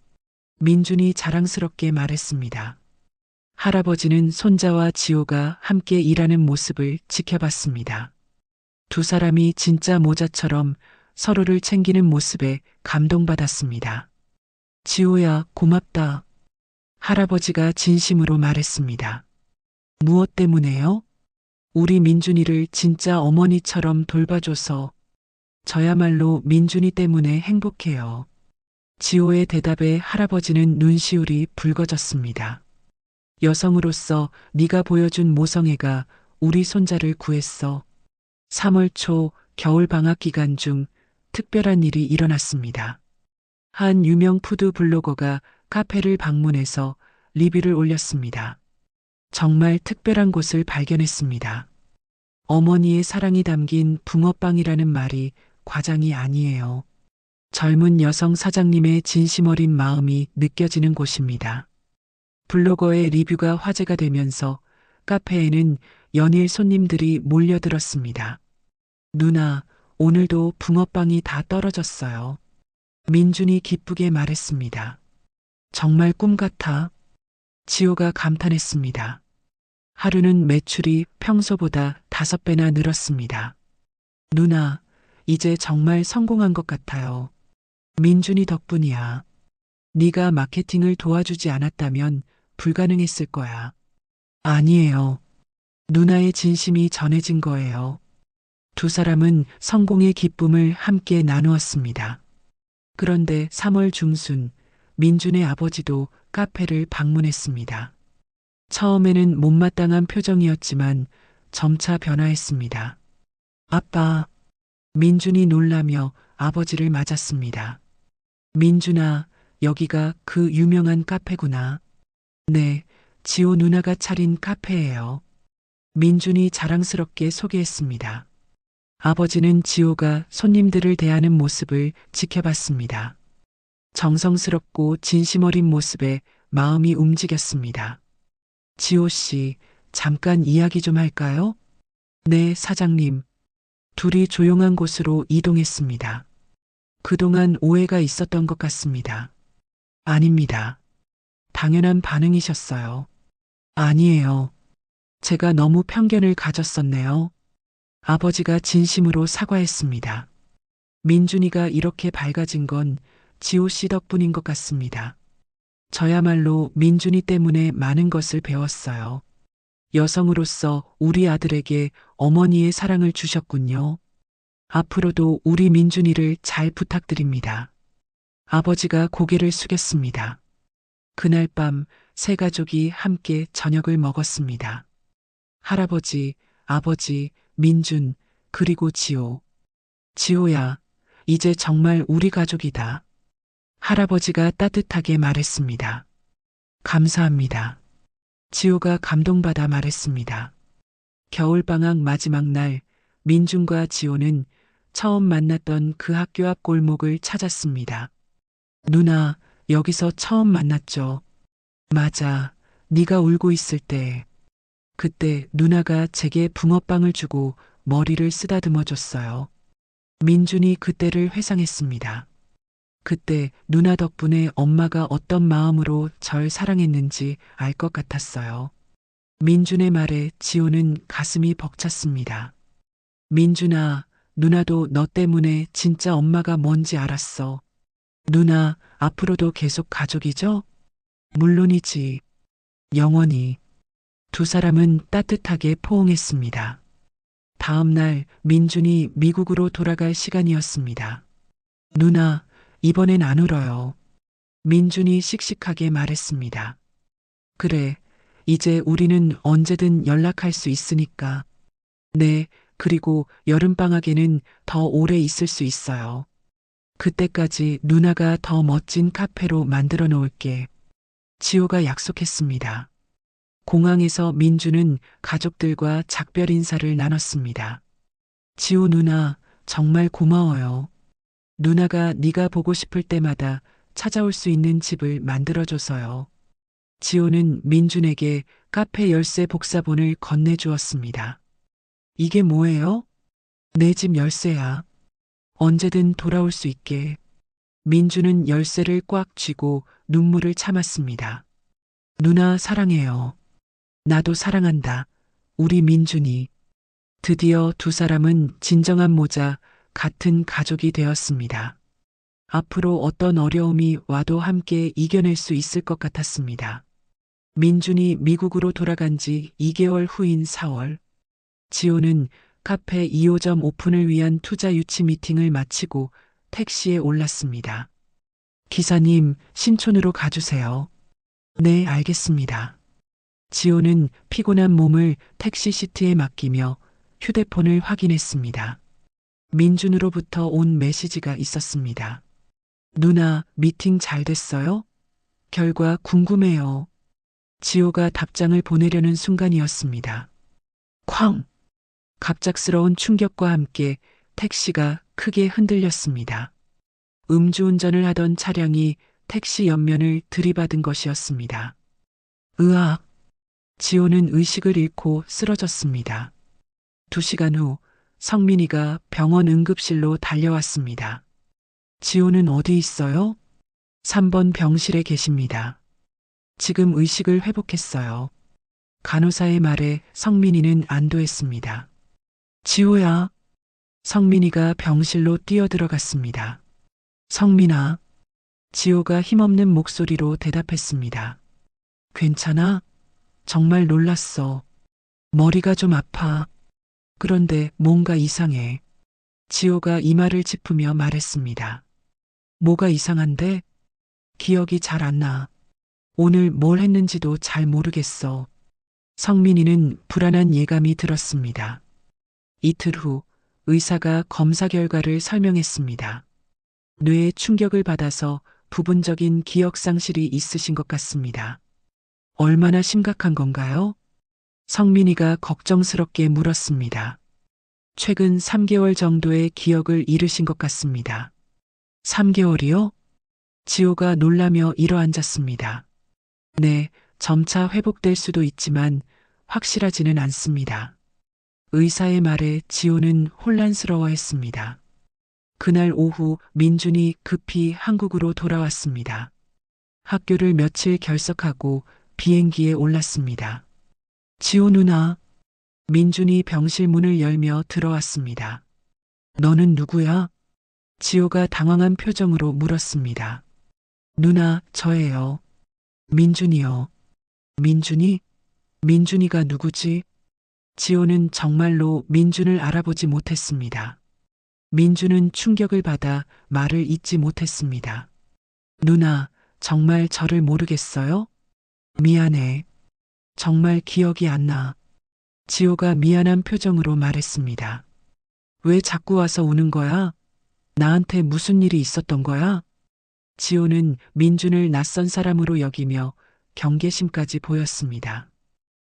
S2: 민준이 자랑스럽게 말했습니다. 할아버지는 손자와 지호가 함께 일하는 모습을 지켜봤습니다. 두 사람이 진짜 모자처럼 서로를 챙기는 모습에 감동받았습니다. 지호야, 고맙다. 할아버지가 진심으로 말했습니다. 무엇 때문에요? 우리 민준이를 진짜 어머니처럼 돌봐줘서 저야말로 민준이 때문에 행복해요. 지호의 대답에 할아버지는 눈시울이 붉어졌습니다. 여성으로서 네가 보여준 모성애가 우리 손자를 구했어. 3월 초 겨울 방학 기간 중 특별한 일이 일어났습니다. 한 유명 푸드 블로거가 카페를 방문해서 리뷰를 올렸습니다. 정말 특별한 곳을 발견했습니다. 어머니의 사랑이 담긴 붕어빵이라는 말이 과장이 아니에요. 젊은 여성 사장님의 진심 어린 마음이 느껴지는 곳입니다. 블로거의 리뷰가 화제가 되면서 카페에는 연일 손님들이 몰려들었습니다. 누나, 오늘도 붕어빵이 다 떨어졌어요. 민준이 기쁘게 말했습니다. 정말 꿈 같아. 지호가 감탄했습니다. 하루는 매출이 평소보다 5배나 늘었습니다. 누나, 이제 정말 성공한 것 같아요. 민준이 덕분이야. 네가 마케팅을 도와주지 않았다면 불가능했을 거야. 아니에요. 누나의 진심이 전해진 거예요. 두 사람은 성공의 기쁨을 함께 나누었습니다. 그런데 3월 중순, 민준의 아버지도 카페를 방문했습니다. 처음에는 못마땅한 표정이었지만 점차 변화했습니다. 아빠, 민준이 놀라며 아버지를 맞았습니다. 민준아, 여기가 그 유명한 카페구나. 네, 지호 누나가 차린 카페예요. 민준이 자랑스럽게 소개했습니다. 아버지는 지호가 손님들을 대하는 모습을 지켜봤습니다. 정성스럽고 진심 어린 모습에 마음이 움직였습니다. 지호 씨, 잠깐 이야기 좀 할까요? 네, 사장님. 둘이 조용한 곳으로 이동했습니다. 그동안 오해가 있었던 것 같습니다. 아닙니다. 당연한 반응이셨어요. 아니에요. 제가 너무 편견을 가졌었네요. 아버지가 진심으로 사과했습니다. 민준이가 이렇게 밝아진 건 지호 씨 덕분인 것 같습니다. 저야말로 민준이 때문에 많은 것을 배웠어요. 여성으로서 우리 아들에게 어머니의 사랑을 주셨군요. 앞으로도 우리 민준이를 잘 부탁드립니다. 아버지가 고개를 숙였습니다. 그날 밤 세 가족이 함께 저녁을 먹었습니다. 할아버지, 아버지, 민준, 그리고 지호. 지호야, 이제 정말 우리 가족이다. 할아버지가 따뜻하게 말했습니다. 감사합니다. 지호가 감동받아 말했습니다. 겨울방학 마지막 날, 민준과 지호는 처음 만났던 그 학교 앞 골목을 찾았습니다. 누나, 여기서 처음 만났죠. 맞아. 네가 울고 있을 때. 그때 누나가 제게 붕어빵을 주고 머리를 쓰다듬어 줬어요. 민준이 그때를 회상했습니다. 그때 누나 덕분에 엄마가 어떤 마음으로 절 사랑했는지 알 것 같았어요. 민준의 말에 지호는 가슴이 벅찼습니다. 민준아, 누나도 너 때문에 진짜 엄마가 뭔지 알았어. 누나, 앞으로도 계속 가족이죠? 물론이지. 영원히. 두 사람은 따뜻하게 포옹했습니다. 다음 날 민준이 미국으로 돌아갈 시간이었습니다. 누나, 이번엔 안 울어요. 민준이 씩씩하게 말했습니다. 그래, 이제 우리는 언제든 연락할 수 있으니까. 네, 그리고 여름방학에는 더 오래 있을 수 있어요. 그때까지 누나가 더 멋진 카페로 만들어 놓을게. 지호가 약속했습니다. 공항에서 민주는 가족들과 작별 인사를 나눴습니다. 지호 누나, 정말 고마워요. 누나가 네가 보고 싶을 때마다 찾아올 수 있는 집을 만들어줘서요. 지호는 민준에게 카페 열쇠 복사본을 건네주었습니다. 이게 뭐예요? 내 집 열쇠야. 언제든 돌아올 수 있게. 민준은 열쇠를 꽉 쥐고 눈물을 참았습니다. 누나 사랑해요. 나도 사랑한다. 우리 민준이. 드디어 두 사람은 진정한 모자, 같은 가족이 되었습니다. 앞으로 어떤 어려움이 와도 함께 이겨낼 수 있을 것 같았습니다. 민준이 미국으로 돌아간 지 2개월 후인 4월, 지호는 카페 2호점 오픈을 위한 투자 유치 미팅을 마치고 택시에 올랐습니다. 기사님, 신촌으로 가주세요. 네, 알겠습니다. 지호는 피곤한 몸을 택시 시트에 맡기며 휴대폰을 확인했습니다. 민준으로부터 온 메시지가 있었습니다. 누나, 미팅 잘 됐어요? 결과 궁금해요. 지호가 답장을 보내려는 순간이었습니다. 쾅! 갑작스러운 충격과 함께 택시가 크게 흔들렸습니다. 음주운전을 하던 차량이 택시 옆면을 들이받은 것이었습니다. 으악! 지호는 의식을 잃고 쓰러졌습니다. 2시간 후 성민이가 병원 응급실로 달려왔습니다. 지호는 어디 있어요? 3번 병실에 계십니다. 지금 의식을 회복했어요. 간호사의 말에 성민이는 안도했습니다. 지호야. 성민이가 병실로 뛰어들어갔습니다. 성민아. 지호가 힘없는 목소리로 대답했습니다. 괜찮아? 정말 놀랐어. 머리가 좀 아파. 그런데 뭔가 이상해. 지호가 이마를 짚으며 말했습니다. 뭐가 이상한데? 기억이 잘 안 나. 오늘 뭘 했는지도 잘 모르겠어. 성민이는 불안한 예감이 들었습니다. 이틀 후 의사가 검사 결과를 설명했습니다. 뇌에 충격을 받아서 부분적인 기억 상실이 있으신 것 같습니다. 얼마나 심각한 건가요? 성민이가 걱정스럽게 물었습니다. 최근 3개월 정도의 기억을 잃으신 것 같습니다. 3개월이요? 지호가 놀라며 일어앉았습니다. 네, 점차 회복될 수도 있지만 확실하지는 않습니다. 의사의 말에 지호는 혼란스러워했습니다. 그날 오후 민준이 급히 한국으로 돌아왔습니다. 학교를 며칠 결석하고 비행기에 올랐습니다. 지호 누나, 민준이 병실 문을 열며 들어왔습니다. 너는 누구야? 지호가 당황한 표정으로 물었습니다. 누나, 저예요. 민준이요. 민준이? 민준이가 누구지? 지호는 정말로 민준을 알아보지 못했습니다. 민준은 충격을 받아 말을 잇지 못했습니다. 누나, 정말 저를 모르겠어요? 미안해. 정말 기억이 안 나. 지호가 미안한 표정으로 말했습니다. 왜 자꾸 와서 우는 거야? 나한테 무슨 일이 있었던 거야? 지호는 민준을 낯선 사람으로 여기며 경계심까지 보였습니다.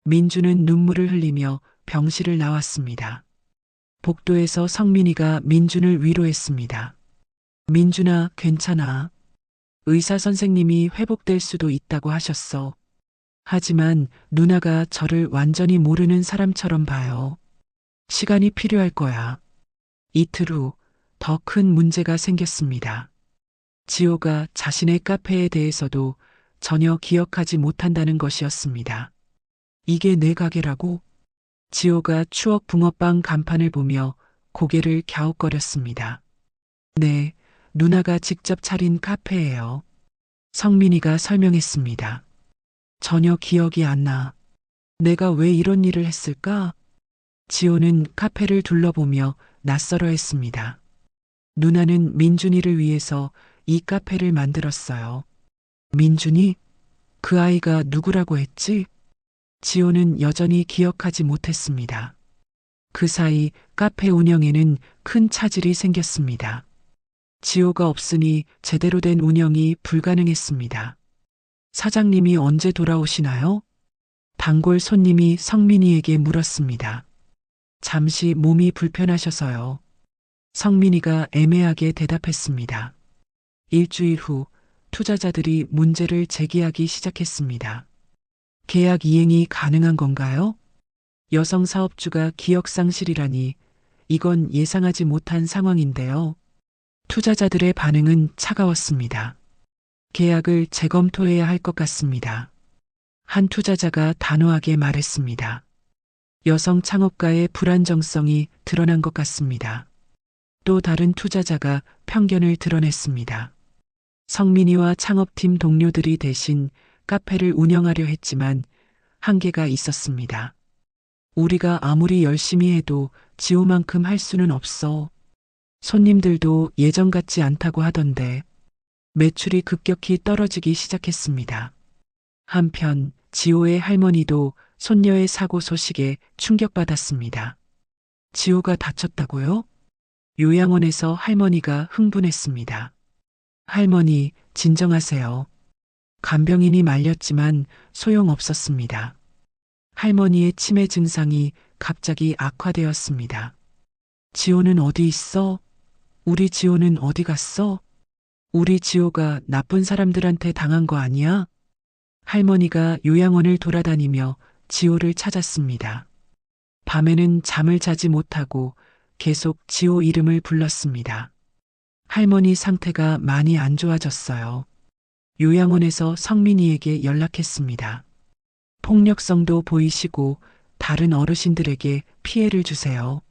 S2: 민준은 눈물을 흘리며 병실을 나왔습니다. 복도에서 성민이가 민준을 위로했습니다. 민준아, 괜찮아. 의사 선생님이 회복될 수도 있다고 하셨어. 하지만 누나가 저를 완전히 모르는 사람처럼 봐요. 시간이 필요할 거야. 이틀 후 더 큰 문제가 생겼습니다. 지호가 자신의 카페에 대해서도 전혀 기억하지 못한다는 것이었습니다. 이게 내 가게라고? 지호가 추억 붕어빵 간판을 보며 고개를 갸웃거렸습니다. 네, 누나가 직접 차린 카페예요. 성민이가 설명했습니다. 전혀 기억이 안 나. 내가 왜 이런 일을 했을까? 지호는 카페를 둘러보며 낯설어했습니다. 누나는 민준이를 위해서 이 카페를 만들었어요. 민준이? 그 아이가 누구라고 했지? 지호는 여전히 기억하지 못했습니다. 그 사이 카페 운영에는 큰 차질이 생겼습니다. 지호가 없으니 제대로 된 운영이 불가능했습니다. 사장님이 언제 돌아오시나요? 단골 손님이 성민이에게 물었습니다. 잠시 몸이 불편하셔서요. 성민이가 애매하게 대답했습니다. 일주일 후 투자자들이 문제를 제기하기 시작했습니다. 계약 이행이 가능한 건가요? 여성 사업주가 기억상실이라니 이건 예상하지 못한 상황인데요. 투자자들의 반응은 차가웠습니다. 계약을 재검토해야 할 것 같습니다. 한 투자자가 단호하게 말했습니다. 여성 창업가의 불안정성이 드러난 것 같습니다. 또 다른 투자자가 편견을 드러냈습니다. 성민이와 창업팀 동료들이 대신 카페를 운영하려 했지만 한계가 있었습니다. 우리가 아무리 열심히 해도 지호만큼 할 수는 없어. 손님들도 예전 같지 않다고 하던데 매출이 급격히 떨어지기 시작했습니다. 한편 지호의 할머니도 손녀의 사고 소식에 충격받았습니다. 지호가 다쳤다고요? 요양원에서 할머니가 흥분했습니다. 할머니, 진정하세요. 간병인이 말렸지만 소용없었습니다. 할머니의 치매 증상이 갑자기 악화되었습니다. 지호는 어디 있어? 우리 지호는 어디 갔어? 우리 지호가 나쁜 사람들한테 당한 거 아니야? 할머니가 요양원을 돌아다니며 지호를 찾았습니다. 밤에는 잠을 자지 못하고 계속 지호 이름을 불렀습니다. 할머니 상태가 많이 안 좋아졌어요. 요양원에서 성민이에게 연락했습니다. 폭력성도 보이시고 다른 어르신들에게 피해를 주세요.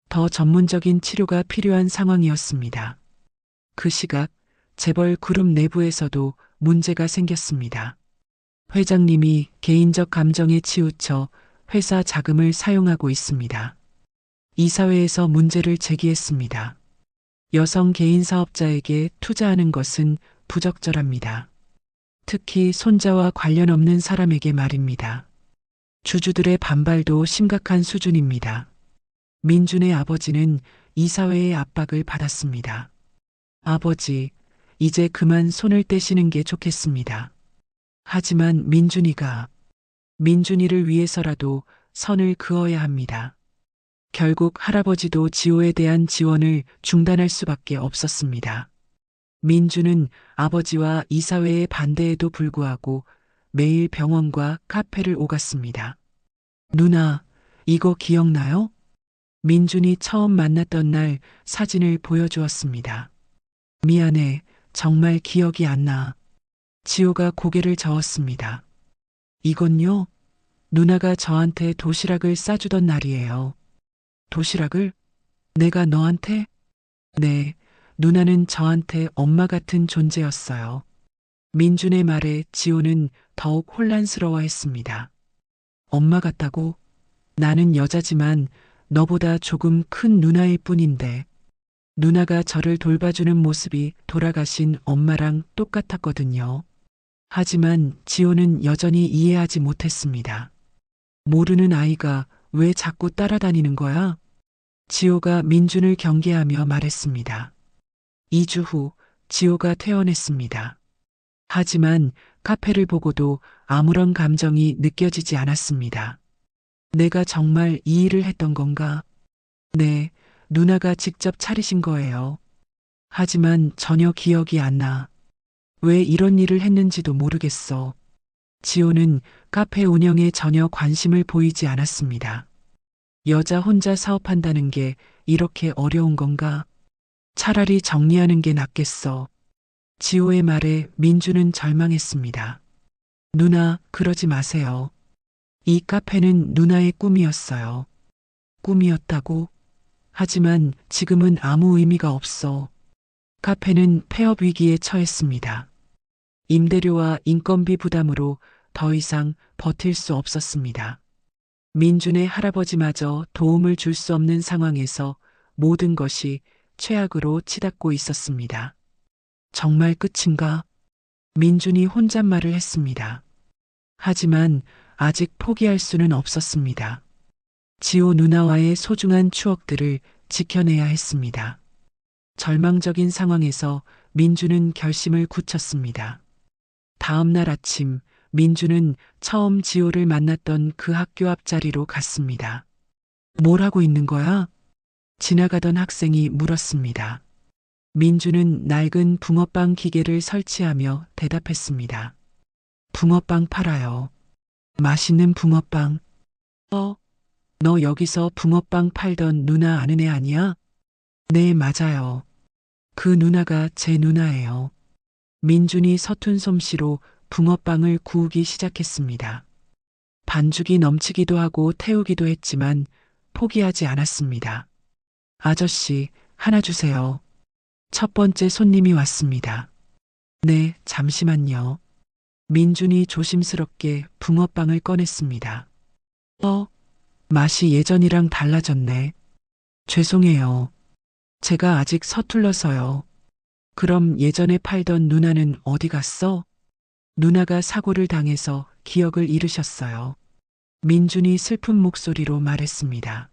S2: 더 전문적인 치료가 필요한 상황이었습니다. 그 시각 재벌 그룹 내부에서도 문제가 생겼습니다. 회장님이 개인적 감정에 치우쳐 회사 자금을 사용하고 있습니다. 이사회에서 문제를 제기했습니다. 여성 개인 사업자에게 투자하는 것은 부적절합니다. 특히 손자와 관련 없는 사람에게 말입니다. 주주들의 반발도 심각한 수준입니다. 민준의 아버지는 이사회의 압박을 받았습니다. 아버지, 이제 그만 손을 떼시는 게 좋겠습니다. 하지만 민준이를 위해서라도 선을 그어야 합니다. 결국 할아버지도 지호에 대한 지원을 중단할 수밖에 없었습니다. 민주는 아버지와 이사회의 반대에도 불구하고 매일 병원과 카페를 오갔습니다. 누나, 이거 기억나요? 민준이 처음 만났던 날 사진을 보여주었습니다. 미안해, 정말 기억이 안 나. 지호가 고개를 저었습니다. 이건요? 누나가 저한테 도시락을 싸주던 날이에요. 도시락을? 내가 너한테? 네, 누나는 저한테 엄마 같은 존재였어요. 민준의 말에 지호는 더욱 혼란스러워했습니다. 엄마 같다고? 나는 여자지만 너보다 조금 큰 누나일 뿐인데 누나가 저를 돌봐주는 모습이 돌아가신 엄마랑 똑같았거든요. 하지만 지호는 여전히 이해하지 못했습니다. 모르는 아이가 왜 자꾸 따라다니는 거야? 지호가 민준을 경계하며 말했습니다. 2주 후 지호가 퇴원했습니다. 하지만 카페를 보고도 아무런 감정이 느껴지지 않았습니다. 내가 정말 이 일을 했던 건가? 네, 누나가 직접 차리신 거예요. 하지만 전혀 기억이 안 나. 왜 이런 일을 했는지도 모르겠어. 지호는 카페 운영에 전혀 관심을 보이지 않았습니다. 여자 혼자 사업한다는 게 이렇게 어려운 건가? 차라리 정리하는 게 낫겠어. 지호의 말에 민주는 절망했습니다. 누나, 그러지 마세요. 이 카페는 누나의 꿈이었어요. 꿈이었다고? 하지만 지금은 아무 의미가 없어. 카페는 폐업 위기에 처했습니다. 임대료와 인건비 부담으로 더 이상 버틸 수 없었습니다. 민준의 할아버지마저 도움을 줄 수 없는 상황에서 모든 것이 최악으로 치닫고 있었습니다. 정말 끝인가? 민준이 혼잣말을 했습니다. 하지만 아직 포기할 수는 없었습니다. 지호 누나와의 소중한 추억들을 지켜내야 했습니다. 절망적인 상황에서 민주는 결심을 굳혔습니다. 다음 날 아침, 민주는 처음 지호를 만났던 그 학교 앞자리로 갔습니다. 뭘 하고 있는 거야? 지나가던 학생이 물었습니다. 민주는 낡은 붕어빵 기계를 설치하며 대답했습니다. 붕어빵 팔아요. 맛있는 붕어빵. 너 여기서 붕어빵 팔던 누나 아는 애 아니야? 네, 맞아요. 그 누나가 제 누나예요. 민준이 서툰 솜씨로 붕어빵을 구우기 시작했습니다. 반죽이 넘치기도 하고 태우기도 했지만 포기하지 않았습니다. 아저씨, 하나 주세요. 첫 번째 손님이 왔습니다. 네, 잠시만요. 민준이 조심스럽게 붕어빵을 꺼냈습니다. 맛이 예전이랑 달라졌네. 죄송해요. 제가 아직 서툴러서요. 그럼 예전에 팔던 누나는 어디 갔어? 누나가 사고를 당해서 기억을 잃으셨어요. 민준이 슬픈 목소리로 말했습니다.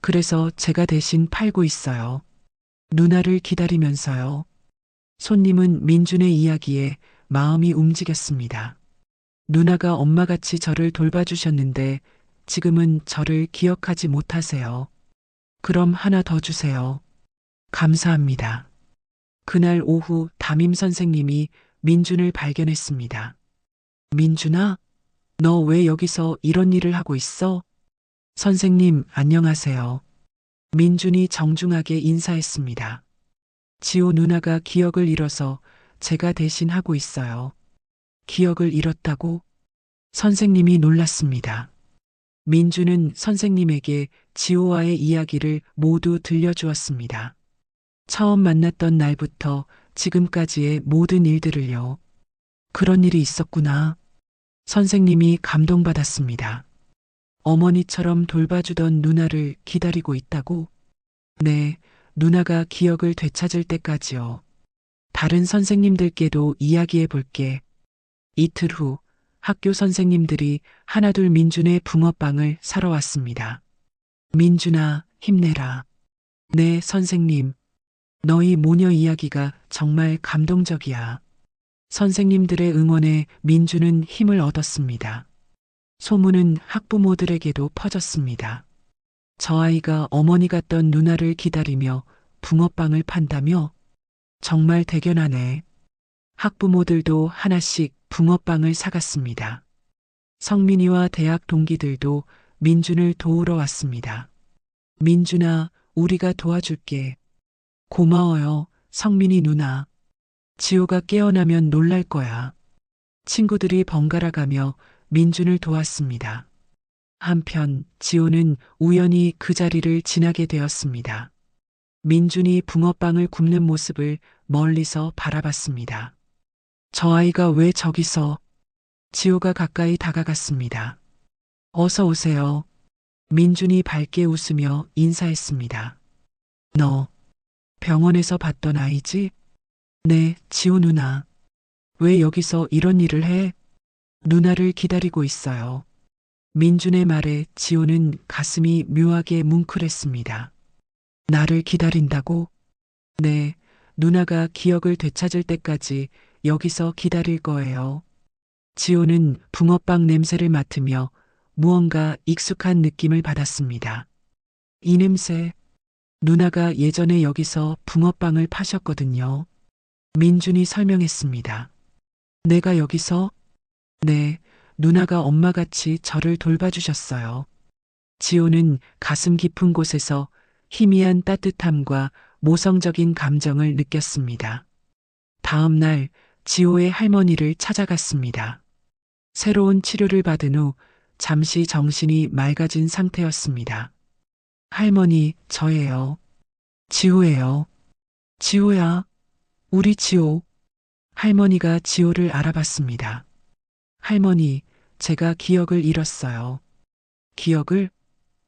S2: 그래서 제가 대신 팔고 있어요. 누나를 기다리면서요. 손님은 민준의 이야기에 마음이 움직였습니다. 누나가 엄마같이 저를 돌봐주셨는데 지금은 저를 기억하지 못하세요. 그럼 하나 더 주세요. 감사합니다. 그날 오후 담임 선생님이 민준을 발견했습니다. 민준아, 너 왜 여기서 이런 일을 하고 있어? 선생님, 안녕하세요. 민준이 정중하게 인사했습니다. 지호 누나가 기억을 잃어서 제가 대신 하고 있어요. 기억을 잃었다고? 선생님이 놀랐습니다. 민준은 선생님에게 지호와의 이야기를 모두 들려주었습니다. 처음 만났던 날부터 지금까지의 모든 일들을요. 그런 일이 있었구나. 선생님이 감동받았습니다. 어머니처럼 돌봐주던 누나를 기다리고 있다고? 네, 누나가 기억을 되찾을 때까지요. 다른 선생님들께도 이야기해 볼게. 이틀 후 학교 선생님들이 하나둘 민준의 붕어빵을 사러 왔습니다. 민준아, 힘내라. 네, 선생님. 너희 모녀 이야기가 정말 감동적이야. 선생님들의 응원에 민준은 힘을 얻었습니다. 소문은 학부모들에게도 퍼졌습니다. 저 아이가 어머니 같던 누나를 기다리며 붕어빵을 판다며? 정말 대견하네. 학부모들도 하나씩 붕어빵을 사갔습니다. 성민이와 대학 동기들도 민준을 도우러 왔습니다. 민준아, 우리가 도와줄게. 고마워요, 성민이 누나. 지호가 깨어나면 놀랄 거야. 친구들이 번갈아 가며 민준을 도왔습니다. 한편 지호는 우연히 그 자리를 지나게 되었습니다. 민준이 붕어빵을 굽는 모습을 멀리서 바라봤습니다. 저 아이가 왜 저기서? 지호가 가까이 다가갔습니다. 어서 오세요. 민준이 밝게 웃으며 인사했습니다. 너 병원에서 봤던 아이지? 네, 지호 누나. 왜 여기서 이런 일을 해? 누나를 기다리고 있어요. 민준의 말에 지호는 가슴이 묘하게 뭉클했습니다. 나를 기다린다고? 네, 누나가 기억을 되찾을 때까지 여기서 기다릴 거예요. 지호는 붕어빵 냄새를 맡으며 무언가 익숙한 느낌을 받았습니다. 이 냄새, 누나가 예전에 여기서 붕어빵을 파셨거든요. 민준이 설명했습니다. 내가 여기서? 네, 누나가 엄마같이 저를 돌봐주셨어요. 지호는 가슴 깊은 곳에서 희미한 따뜻함과 모성적인 감정을 느꼈습니다. 다음 날 지호의 할머니를 찾아갔습니다. 새로운 치료를 받은 후 잠시 정신이 맑아진 상태였습니다. 할머니, 저예요. 지호예요. 지호야, 우리 지호. 할머니가 지호를 알아봤습니다. 할머니, 제가 기억을 잃었어요. 기억을?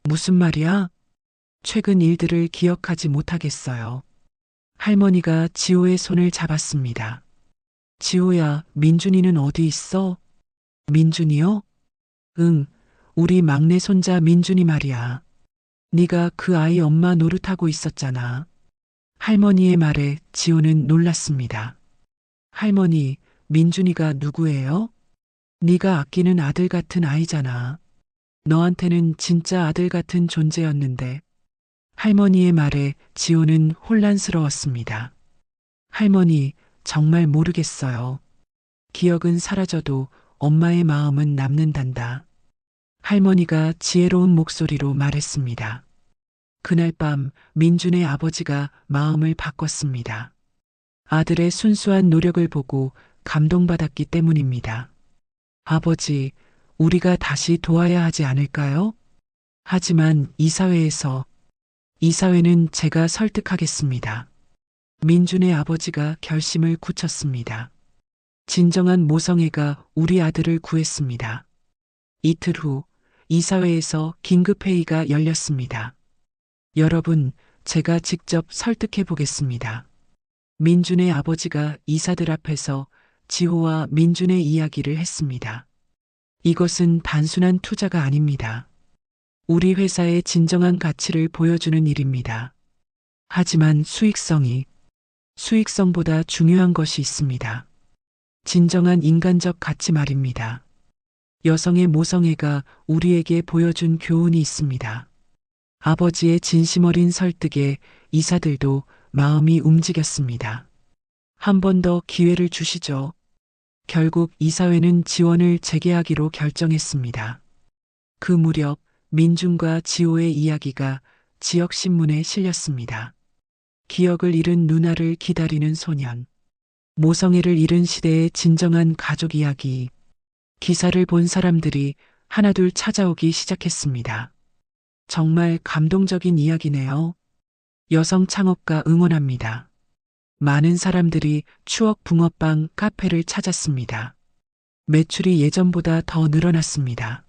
S2: 무슨 말이야? 최근 일들을 기억하지 못하겠어요. 할머니가 지호의 손을 잡았습니다. 지호야, 민준이는 어디 있어? 민준이요? 응, 우리 막내 손자 민준이 말이야. 네가 그 아이 엄마 노릇하고 있었잖아. 할머니의 말에 지호는 놀랐습니다. 할머니, 민준이가 누구예요? 네가 아끼는 아들 같은 아이잖아. 너한테는 진짜 아들 같은 존재였는데. 할머니의 말에 지호는 혼란스러웠습니다. 할머니, 정말 모르겠어요. 기억은 사라져도 엄마의 마음은 남는단다. 할머니가 지혜로운 목소리로 말했습니다. 그날 밤 민준의 아버지가 마음을 바꿨습니다. 아들의 순수한 노력을 보고 감동받았기 때문입니다. 아버지, 우리가 다시 도와야 하지 않을까요? 하지만 이사회는 제가 설득하겠습니다. 민준의 아버지가 결심을 굳혔습니다. 진정한 모성애가 우리 아들을 구했습니다. 이틀 후 이사회에서 긴급회의가 열렸습니다. 여러분, 제가 직접 설득해 보겠습니다. 민준의 아버지가 이사들 앞에서 지호와 민준의 이야기를 했습니다. 이것은 단순한 투자가 아닙니다. 우리 회사의 진정한 가치를 보여주는 일입니다. 하지만 수익성보다 중요한 것이 있습니다. 진정한 인간적 가치 말입니다. 여성의 모성애가 우리에게 보여준 교훈이 있습니다. 아버지의 진심 어린 설득에 이사들도 마음이 움직였습니다. 한 번 더 기회를 주시죠. 결국 이사회는 지원을 재개하기로 결정했습니다. 그 무렵 민준과 지호의 이야기가 지역신문에 실렸습니다. 기억을 잃은 누나를 기다리는 소년. 모성애를 잃은 시대의 진정한 가족 이야기. 기사를 본 사람들이 하나둘 찾아오기 시작했습니다. 정말 감동적인 이야기네요. 여성 창업가 응원합니다. 많은 사람들이 추억 붕어빵 카페를 찾았습니다. 매출이 예전보다 더 늘어났습니다.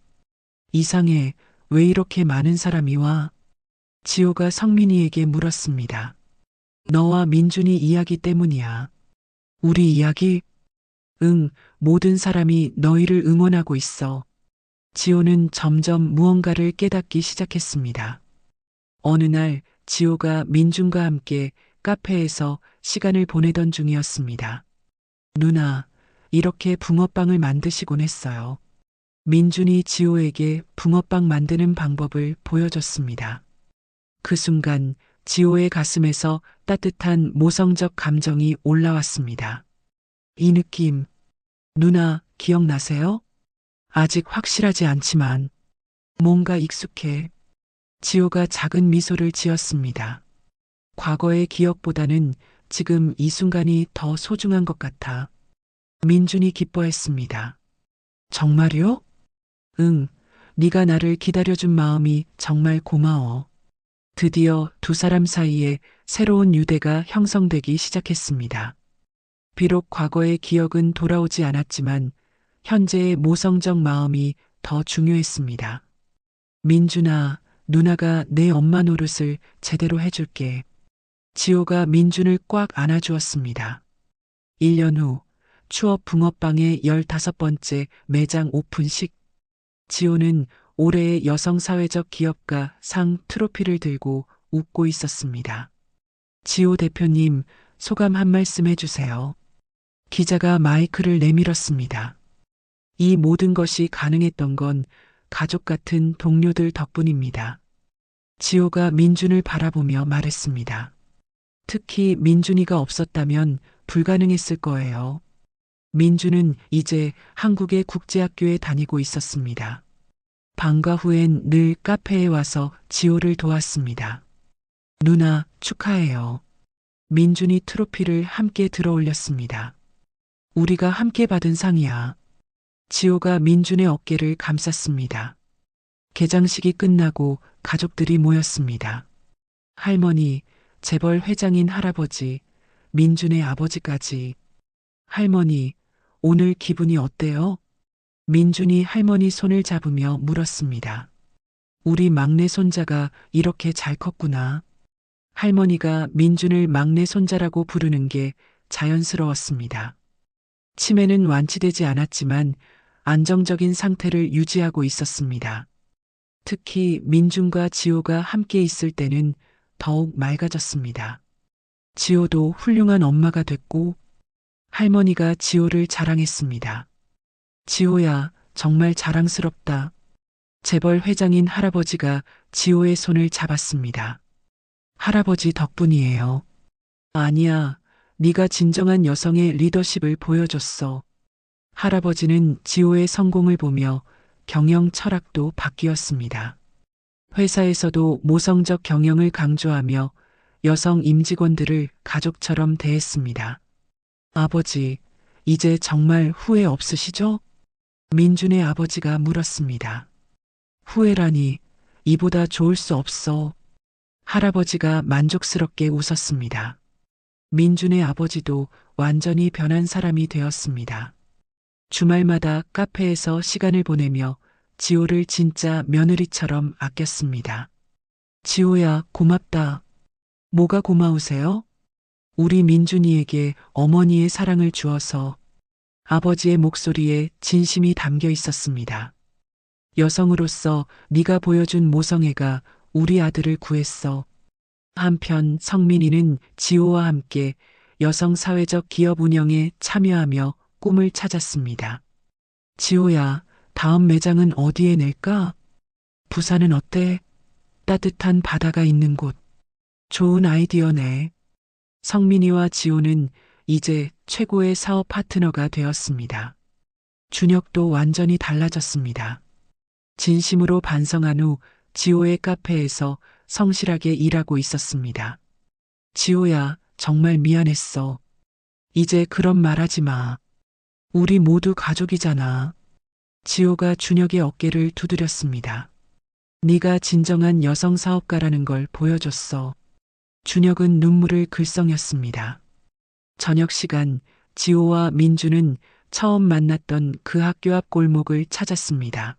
S2: 이상해, 왜 이렇게 많은 사람이 와? 지호가 성민이에게 물었습니다. 너와 민준이 이야기 때문이야. 우리 이야기? 응, 모든 사람이 너희를 응원하고 있어. 지호는 점점 무언가를 깨닫기 시작했습니다. 어느 날 지호가 민준과 함께 카페에서 시간을 보내던 중이었습니다. 누나, 이렇게 붕어빵을 만드시곤 했어요. 민준이 지호에게 붕어빵 만드는 방법을 보여줬습니다. 그 순간 지호의 가슴에서 따뜻한 모성적 감정이 올라왔습니다. 이 느낌, 누나, 기억나세요? 아직 확실하지 않지만 뭔가 익숙해. 지호가 작은 미소를 지었습니다. 과거의 기억보다는 지금 이 순간이 더 소중한 것 같아. 민준이 기뻐했습니다. 정말요? 응, 네가 나를 기다려준 마음이 정말 고마워. 드디어 두 사람 사이에 새로운 유대가 형성되기 시작했습니다. 비록 과거의 기억은 돌아오지 않았지만 현재의 모성적 마음이 더 중요했습니다. 민준아, 누나가 내 엄마 노릇을 제대로 해줄게. 지호가 민준을 꽉 안아주었습니다. 1년 후 추억 붕어빵의 15번째 매장 오픈식. 지호는 올해의 여성사회적 기업가 상 트로피를 들고 웃고 있었습니다. 지호 대표님, 소감 한 말씀 해주세요. 기자가 마이크를 내밀었습니다. 이 모든 것이 가능했던 건 가족 같은 동료들 덕분입니다. 지호가 민준을 바라보며 말했습니다. 특히 민준이가 없었다면 불가능했을 거예요. 민준은 이제 한국의 국제학교에 다니고 있었습니다. 방과 후엔 늘 카페에 와서 지호를 도왔습니다. 누나, 축하해요. 민준이 트로피를 함께 들어 올렸습니다. 우리가 함께 받은 상이야. 지호가 민준의 어깨를 감쌌습니다. 개장식이 끝나고 가족들이 모였습니다. 할머니, 재벌 회장인 할아버지, 민준의 아버지까지. 할머니, 오늘 기분이 어때요? 민준이 할머니 손을 잡으며 물었습니다. 우리 막내 손자가 이렇게 잘 컸구나. 할머니가 민준을 막내 손자라고 부르는 게 자연스러웠습니다. 치매는 완치되지 않았지만 안정적인 상태를 유지하고 있었습니다. 특히 민준과 지호가 함께 있을 때는 더욱 맑아졌습니다. 지호도 훌륭한 엄마가 됐고 할머니가 지호를 자랑했습니다. 지호야, 정말 자랑스럽다. 재벌 회장인 할아버지가 지호의 손을 잡았습니다. 할아버지 덕분이에요. 아니야, 네가 진정한 여성의 리더십을 보여줬어. 할아버지는 지호의 성공을 보며 경영 철학도 바뀌었습니다. 회사에서도 모성적 경영을 강조하며 여성 임직원들을 가족처럼 대했습니다. 아버지, 이제 정말 후회 없으시죠? 민준의 아버지가 물었습니다. 후회라니, 이보다 좋을 수 없어. 할아버지가 만족스럽게 웃었습니다. 민준의 아버지도 완전히 변한 사람이 되었습니다. 주말마다 카페에서 시간을 보내며 지호를 진짜 며느리처럼 아꼈습니다. 지호야, 고맙다. 뭐가 고마우세요? 우리 민준이에게 어머니의 사랑을 주어서. 아버지의 목소리에 진심이 담겨 있었습니다. 여성으로서 네가 보여준 모성애가 우리 아들을 구했어. 한편 성민이는 지호와 함께 여성 사회적 기업 운영에 참여하며 꿈을 찾았습니다. 지호야, 다음 매장은 어디에 낼까? 부산은 어때? 따뜻한 바다가 있는 곳. 좋은 아이디어네. 성민이와 지호는 이제 최고의 사업 파트너가 되었습니다. 준혁도 완전히 달라졌습니다. 진심으로 반성한 후 지호의 카페에서 성실하게 일하고 있었습니다. 지호야, 정말 미안했어. 이제 그런 말 하지 마. 우리 모두 가족이잖아. 지호가 준혁의 어깨를 두드렸습니다. 네가 진정한 여성 사업가라는 걸 보여줬어. 준혁은 눈물을 글썽였습니다. 저녁 시간 지호와 민주는 처음 만났던 그 학교 앞 골목을 찾았습니다.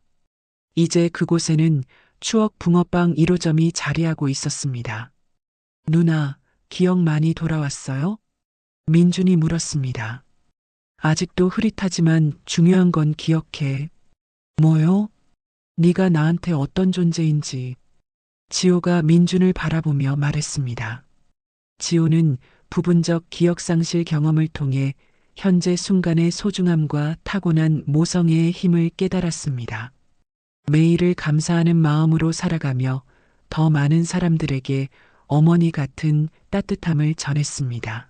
S2: 이제 그곳에는 추억 붕어빵 1호점이 자리하고 있었습니다. 누나, 기억 많이 돌아왔어요? 민준이 물었습니다. 아직도 흐릿하지만 중요한 건 기억해. 뭐요? 네가 나한테 어떤 존재인지. 지호가 민준을 바라보며 말했습니다. 지호는 부분적 기억상실 경험을 통해 현재 순간의 소중함과 타고난 모성애의 힘을 깨달았습니다. 매일을 감사하는 마음으로 살아가며 더 많은 사람들에게 어머니 같은 따뜻함을 전했습니다.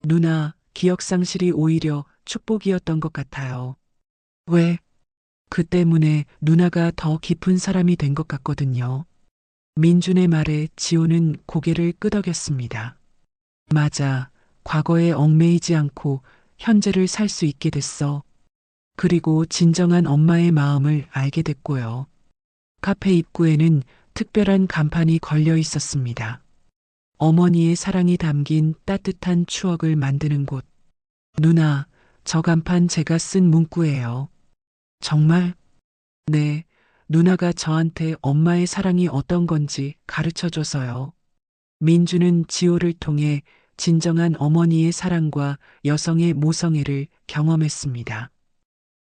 S2: 누나, 기억상실이 오히려 축복이었던 것 같아요. 왜? 그 때문에 누나가 더 깊은 사람이 된 것 같거든요. 민준의 말에 지호는 고개를 끄덕였습니다. 맞아. 과거에 얽매이지 않고 현재를 살 수 있게 됐어. 그리고 진정한 엄마의 마음을 알게 됐고요. 카페 입구에는 특별한 간판이 걸려 있었습니다. 어머니의 사랑이 담긴 따뜻한 추억을 만드는 곳. 누나, 저 간판 제가 쓴 문구예요. 정말? 네, 누나가 저한테 엄마의 사랑이 어떤 건지 가르쳐 줘서요. 민주는 지호를 통해 진정한 어머니의 사랑과 여성의 모성애를 경험했습니다.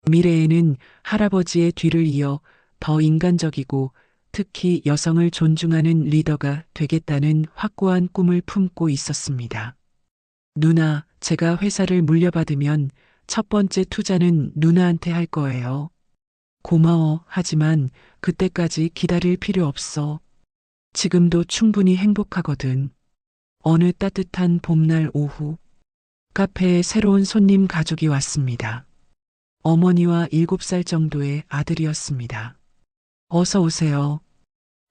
S2: 미래에는 할아버지의 뒤를 이어 더 인간적이고 특히 여성을 존중하는 리더가 되겠다는 확고한 꿈을 품고 있었습니다. 누나, 제가 회사를 물려받으면 첫 번째 투자는 누나한테 할 거예요. 고마워. 하지만 그때까지 기다릴 필요 없어. 지금도 충분히 행복하거든. 어느 따뜻한 봄날 오후, 카페에 새로운 손님 가족이 왔습니다. 어머니와 7살 정도의 아들이었습니다. 어서 오세요.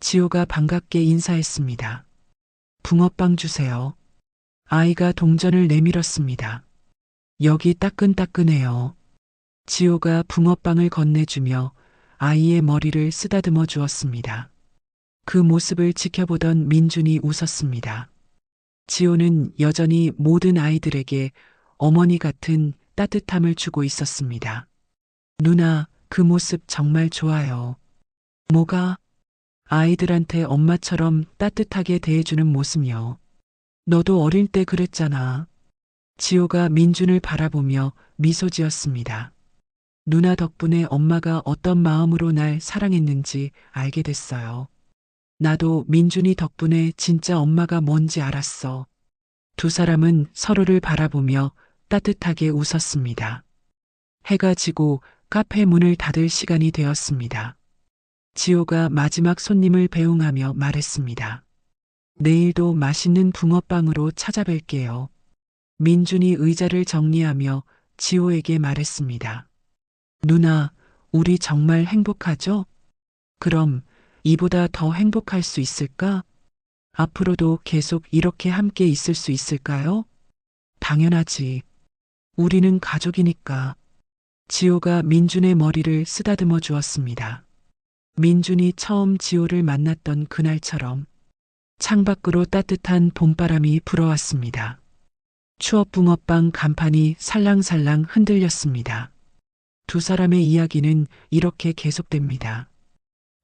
S2: 지호가 반갑게 인사했습니다. 붕어빵 주세요. 아이가 동전을 내밀었습니다. 여기 따끈따끈해요. 지호가 붕어빵을 건네주며 아이의 머리를 쓰다듬어 주었습니다. 그 모습을 지켜보던 민준이 웃었습니다. 지호는 여전히 모든 아이들에게 어머니 같은 따뜻함을 주고 있었습니다. 누나, 그 모습 정말 좋아요. 뭐가? 아이들한테 엄마처럼 따뜻하게 대해주는 모습이요. 너도 어릴 때 그랬잖아. 지호가 민준을 바라보며 미소 지었습니다. 누나 덕분에 엄마가 어떤 마음으로 날 사랑했는지 알게 됐어요. 나도 민준이 덕분에 진짜 엄마가 뭔지 알았어. 두 사람은 서로를 바라보며 따뜻하게 웃었습니다. 해가 지고 카페 문을 닫을 시간이 되었습니다. 지호가 마지막 손님을 배웅하며 말했습니다. 내일도 맛있는 붕어빵으로 찾아뵐게요. 민준이 의자를 정리하며 지호에게 말했습니다. 누나, 우리 정말 행복하죠? 그럼 이보다 더 행복할 수 있을까? 앞으로도 계속 이렇게 함께 있을 수 있을까요? 당연하지. 우리는 가족이니까. 지호가 민준의 머리를 쓰다듬어 주었습니다. 민준이 처음 지호를 만났던 그날처럼 창밖으로 따뜻한 봄바람이 불어왔습니다. 추억 붕어빵 간판이 살랑살랑 흔들렸습니다. 두 사람의 이야기는 이렇게 계속됩니다.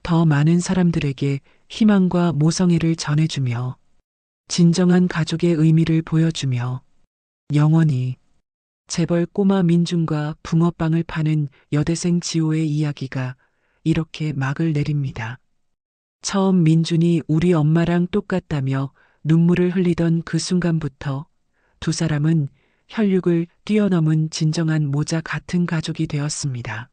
S2: 더 많은 사람들에게 희망과 모성애를 전해주며 진정한 가족의 의미를 보여주며 영원히 재벌 꼬마 민준과 붕어빵을 파는 여대생 지호의 이야기가 이렇게 막을 내립니다. 처음 민준이 우리 엄마랑 똑같다며 눈물을 흘리던 그 순간부터 두 사람은 혈육을 뛰어넘은 진정한 모자 같은 가족이 되었습니다.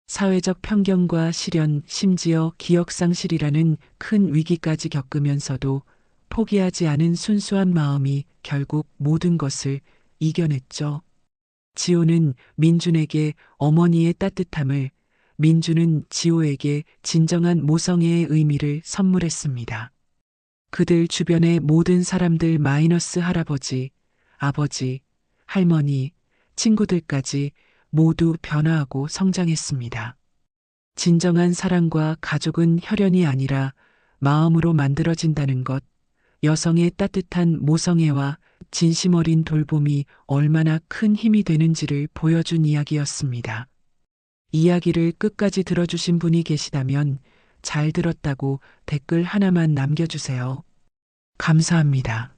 S2: 사회적 편견과 시련, 심지어 기억상실이라는 큰 위기까지 겪으면서도 포기하지 않은 순수한 마음이 결국 모든 것을 이겨냈죠. 지호는 민준에게 어머니의 따뜻함을, 민준은 지호에게 진정한 모성애의 의미를 선물했습니다. 그들 주변의 모든 사람들 마이너스 할아버지, 아버지, 할머니, 친구들까지 모두 변화하고 성장했습니다. 진정한 사랑과 가족은 혈연이 아니라 마음으로 만들어진다는 것, 여성의 따뜻한 모성애와 진심 어린 돌봄이 얼마나 큰 힘이 되는지를 보여준 이야기였습니다. 이야기를 끝까지 들어주신 분이 계시다면 잘 들었다고 댓글 하나만 남겨주세요. 감사합니다.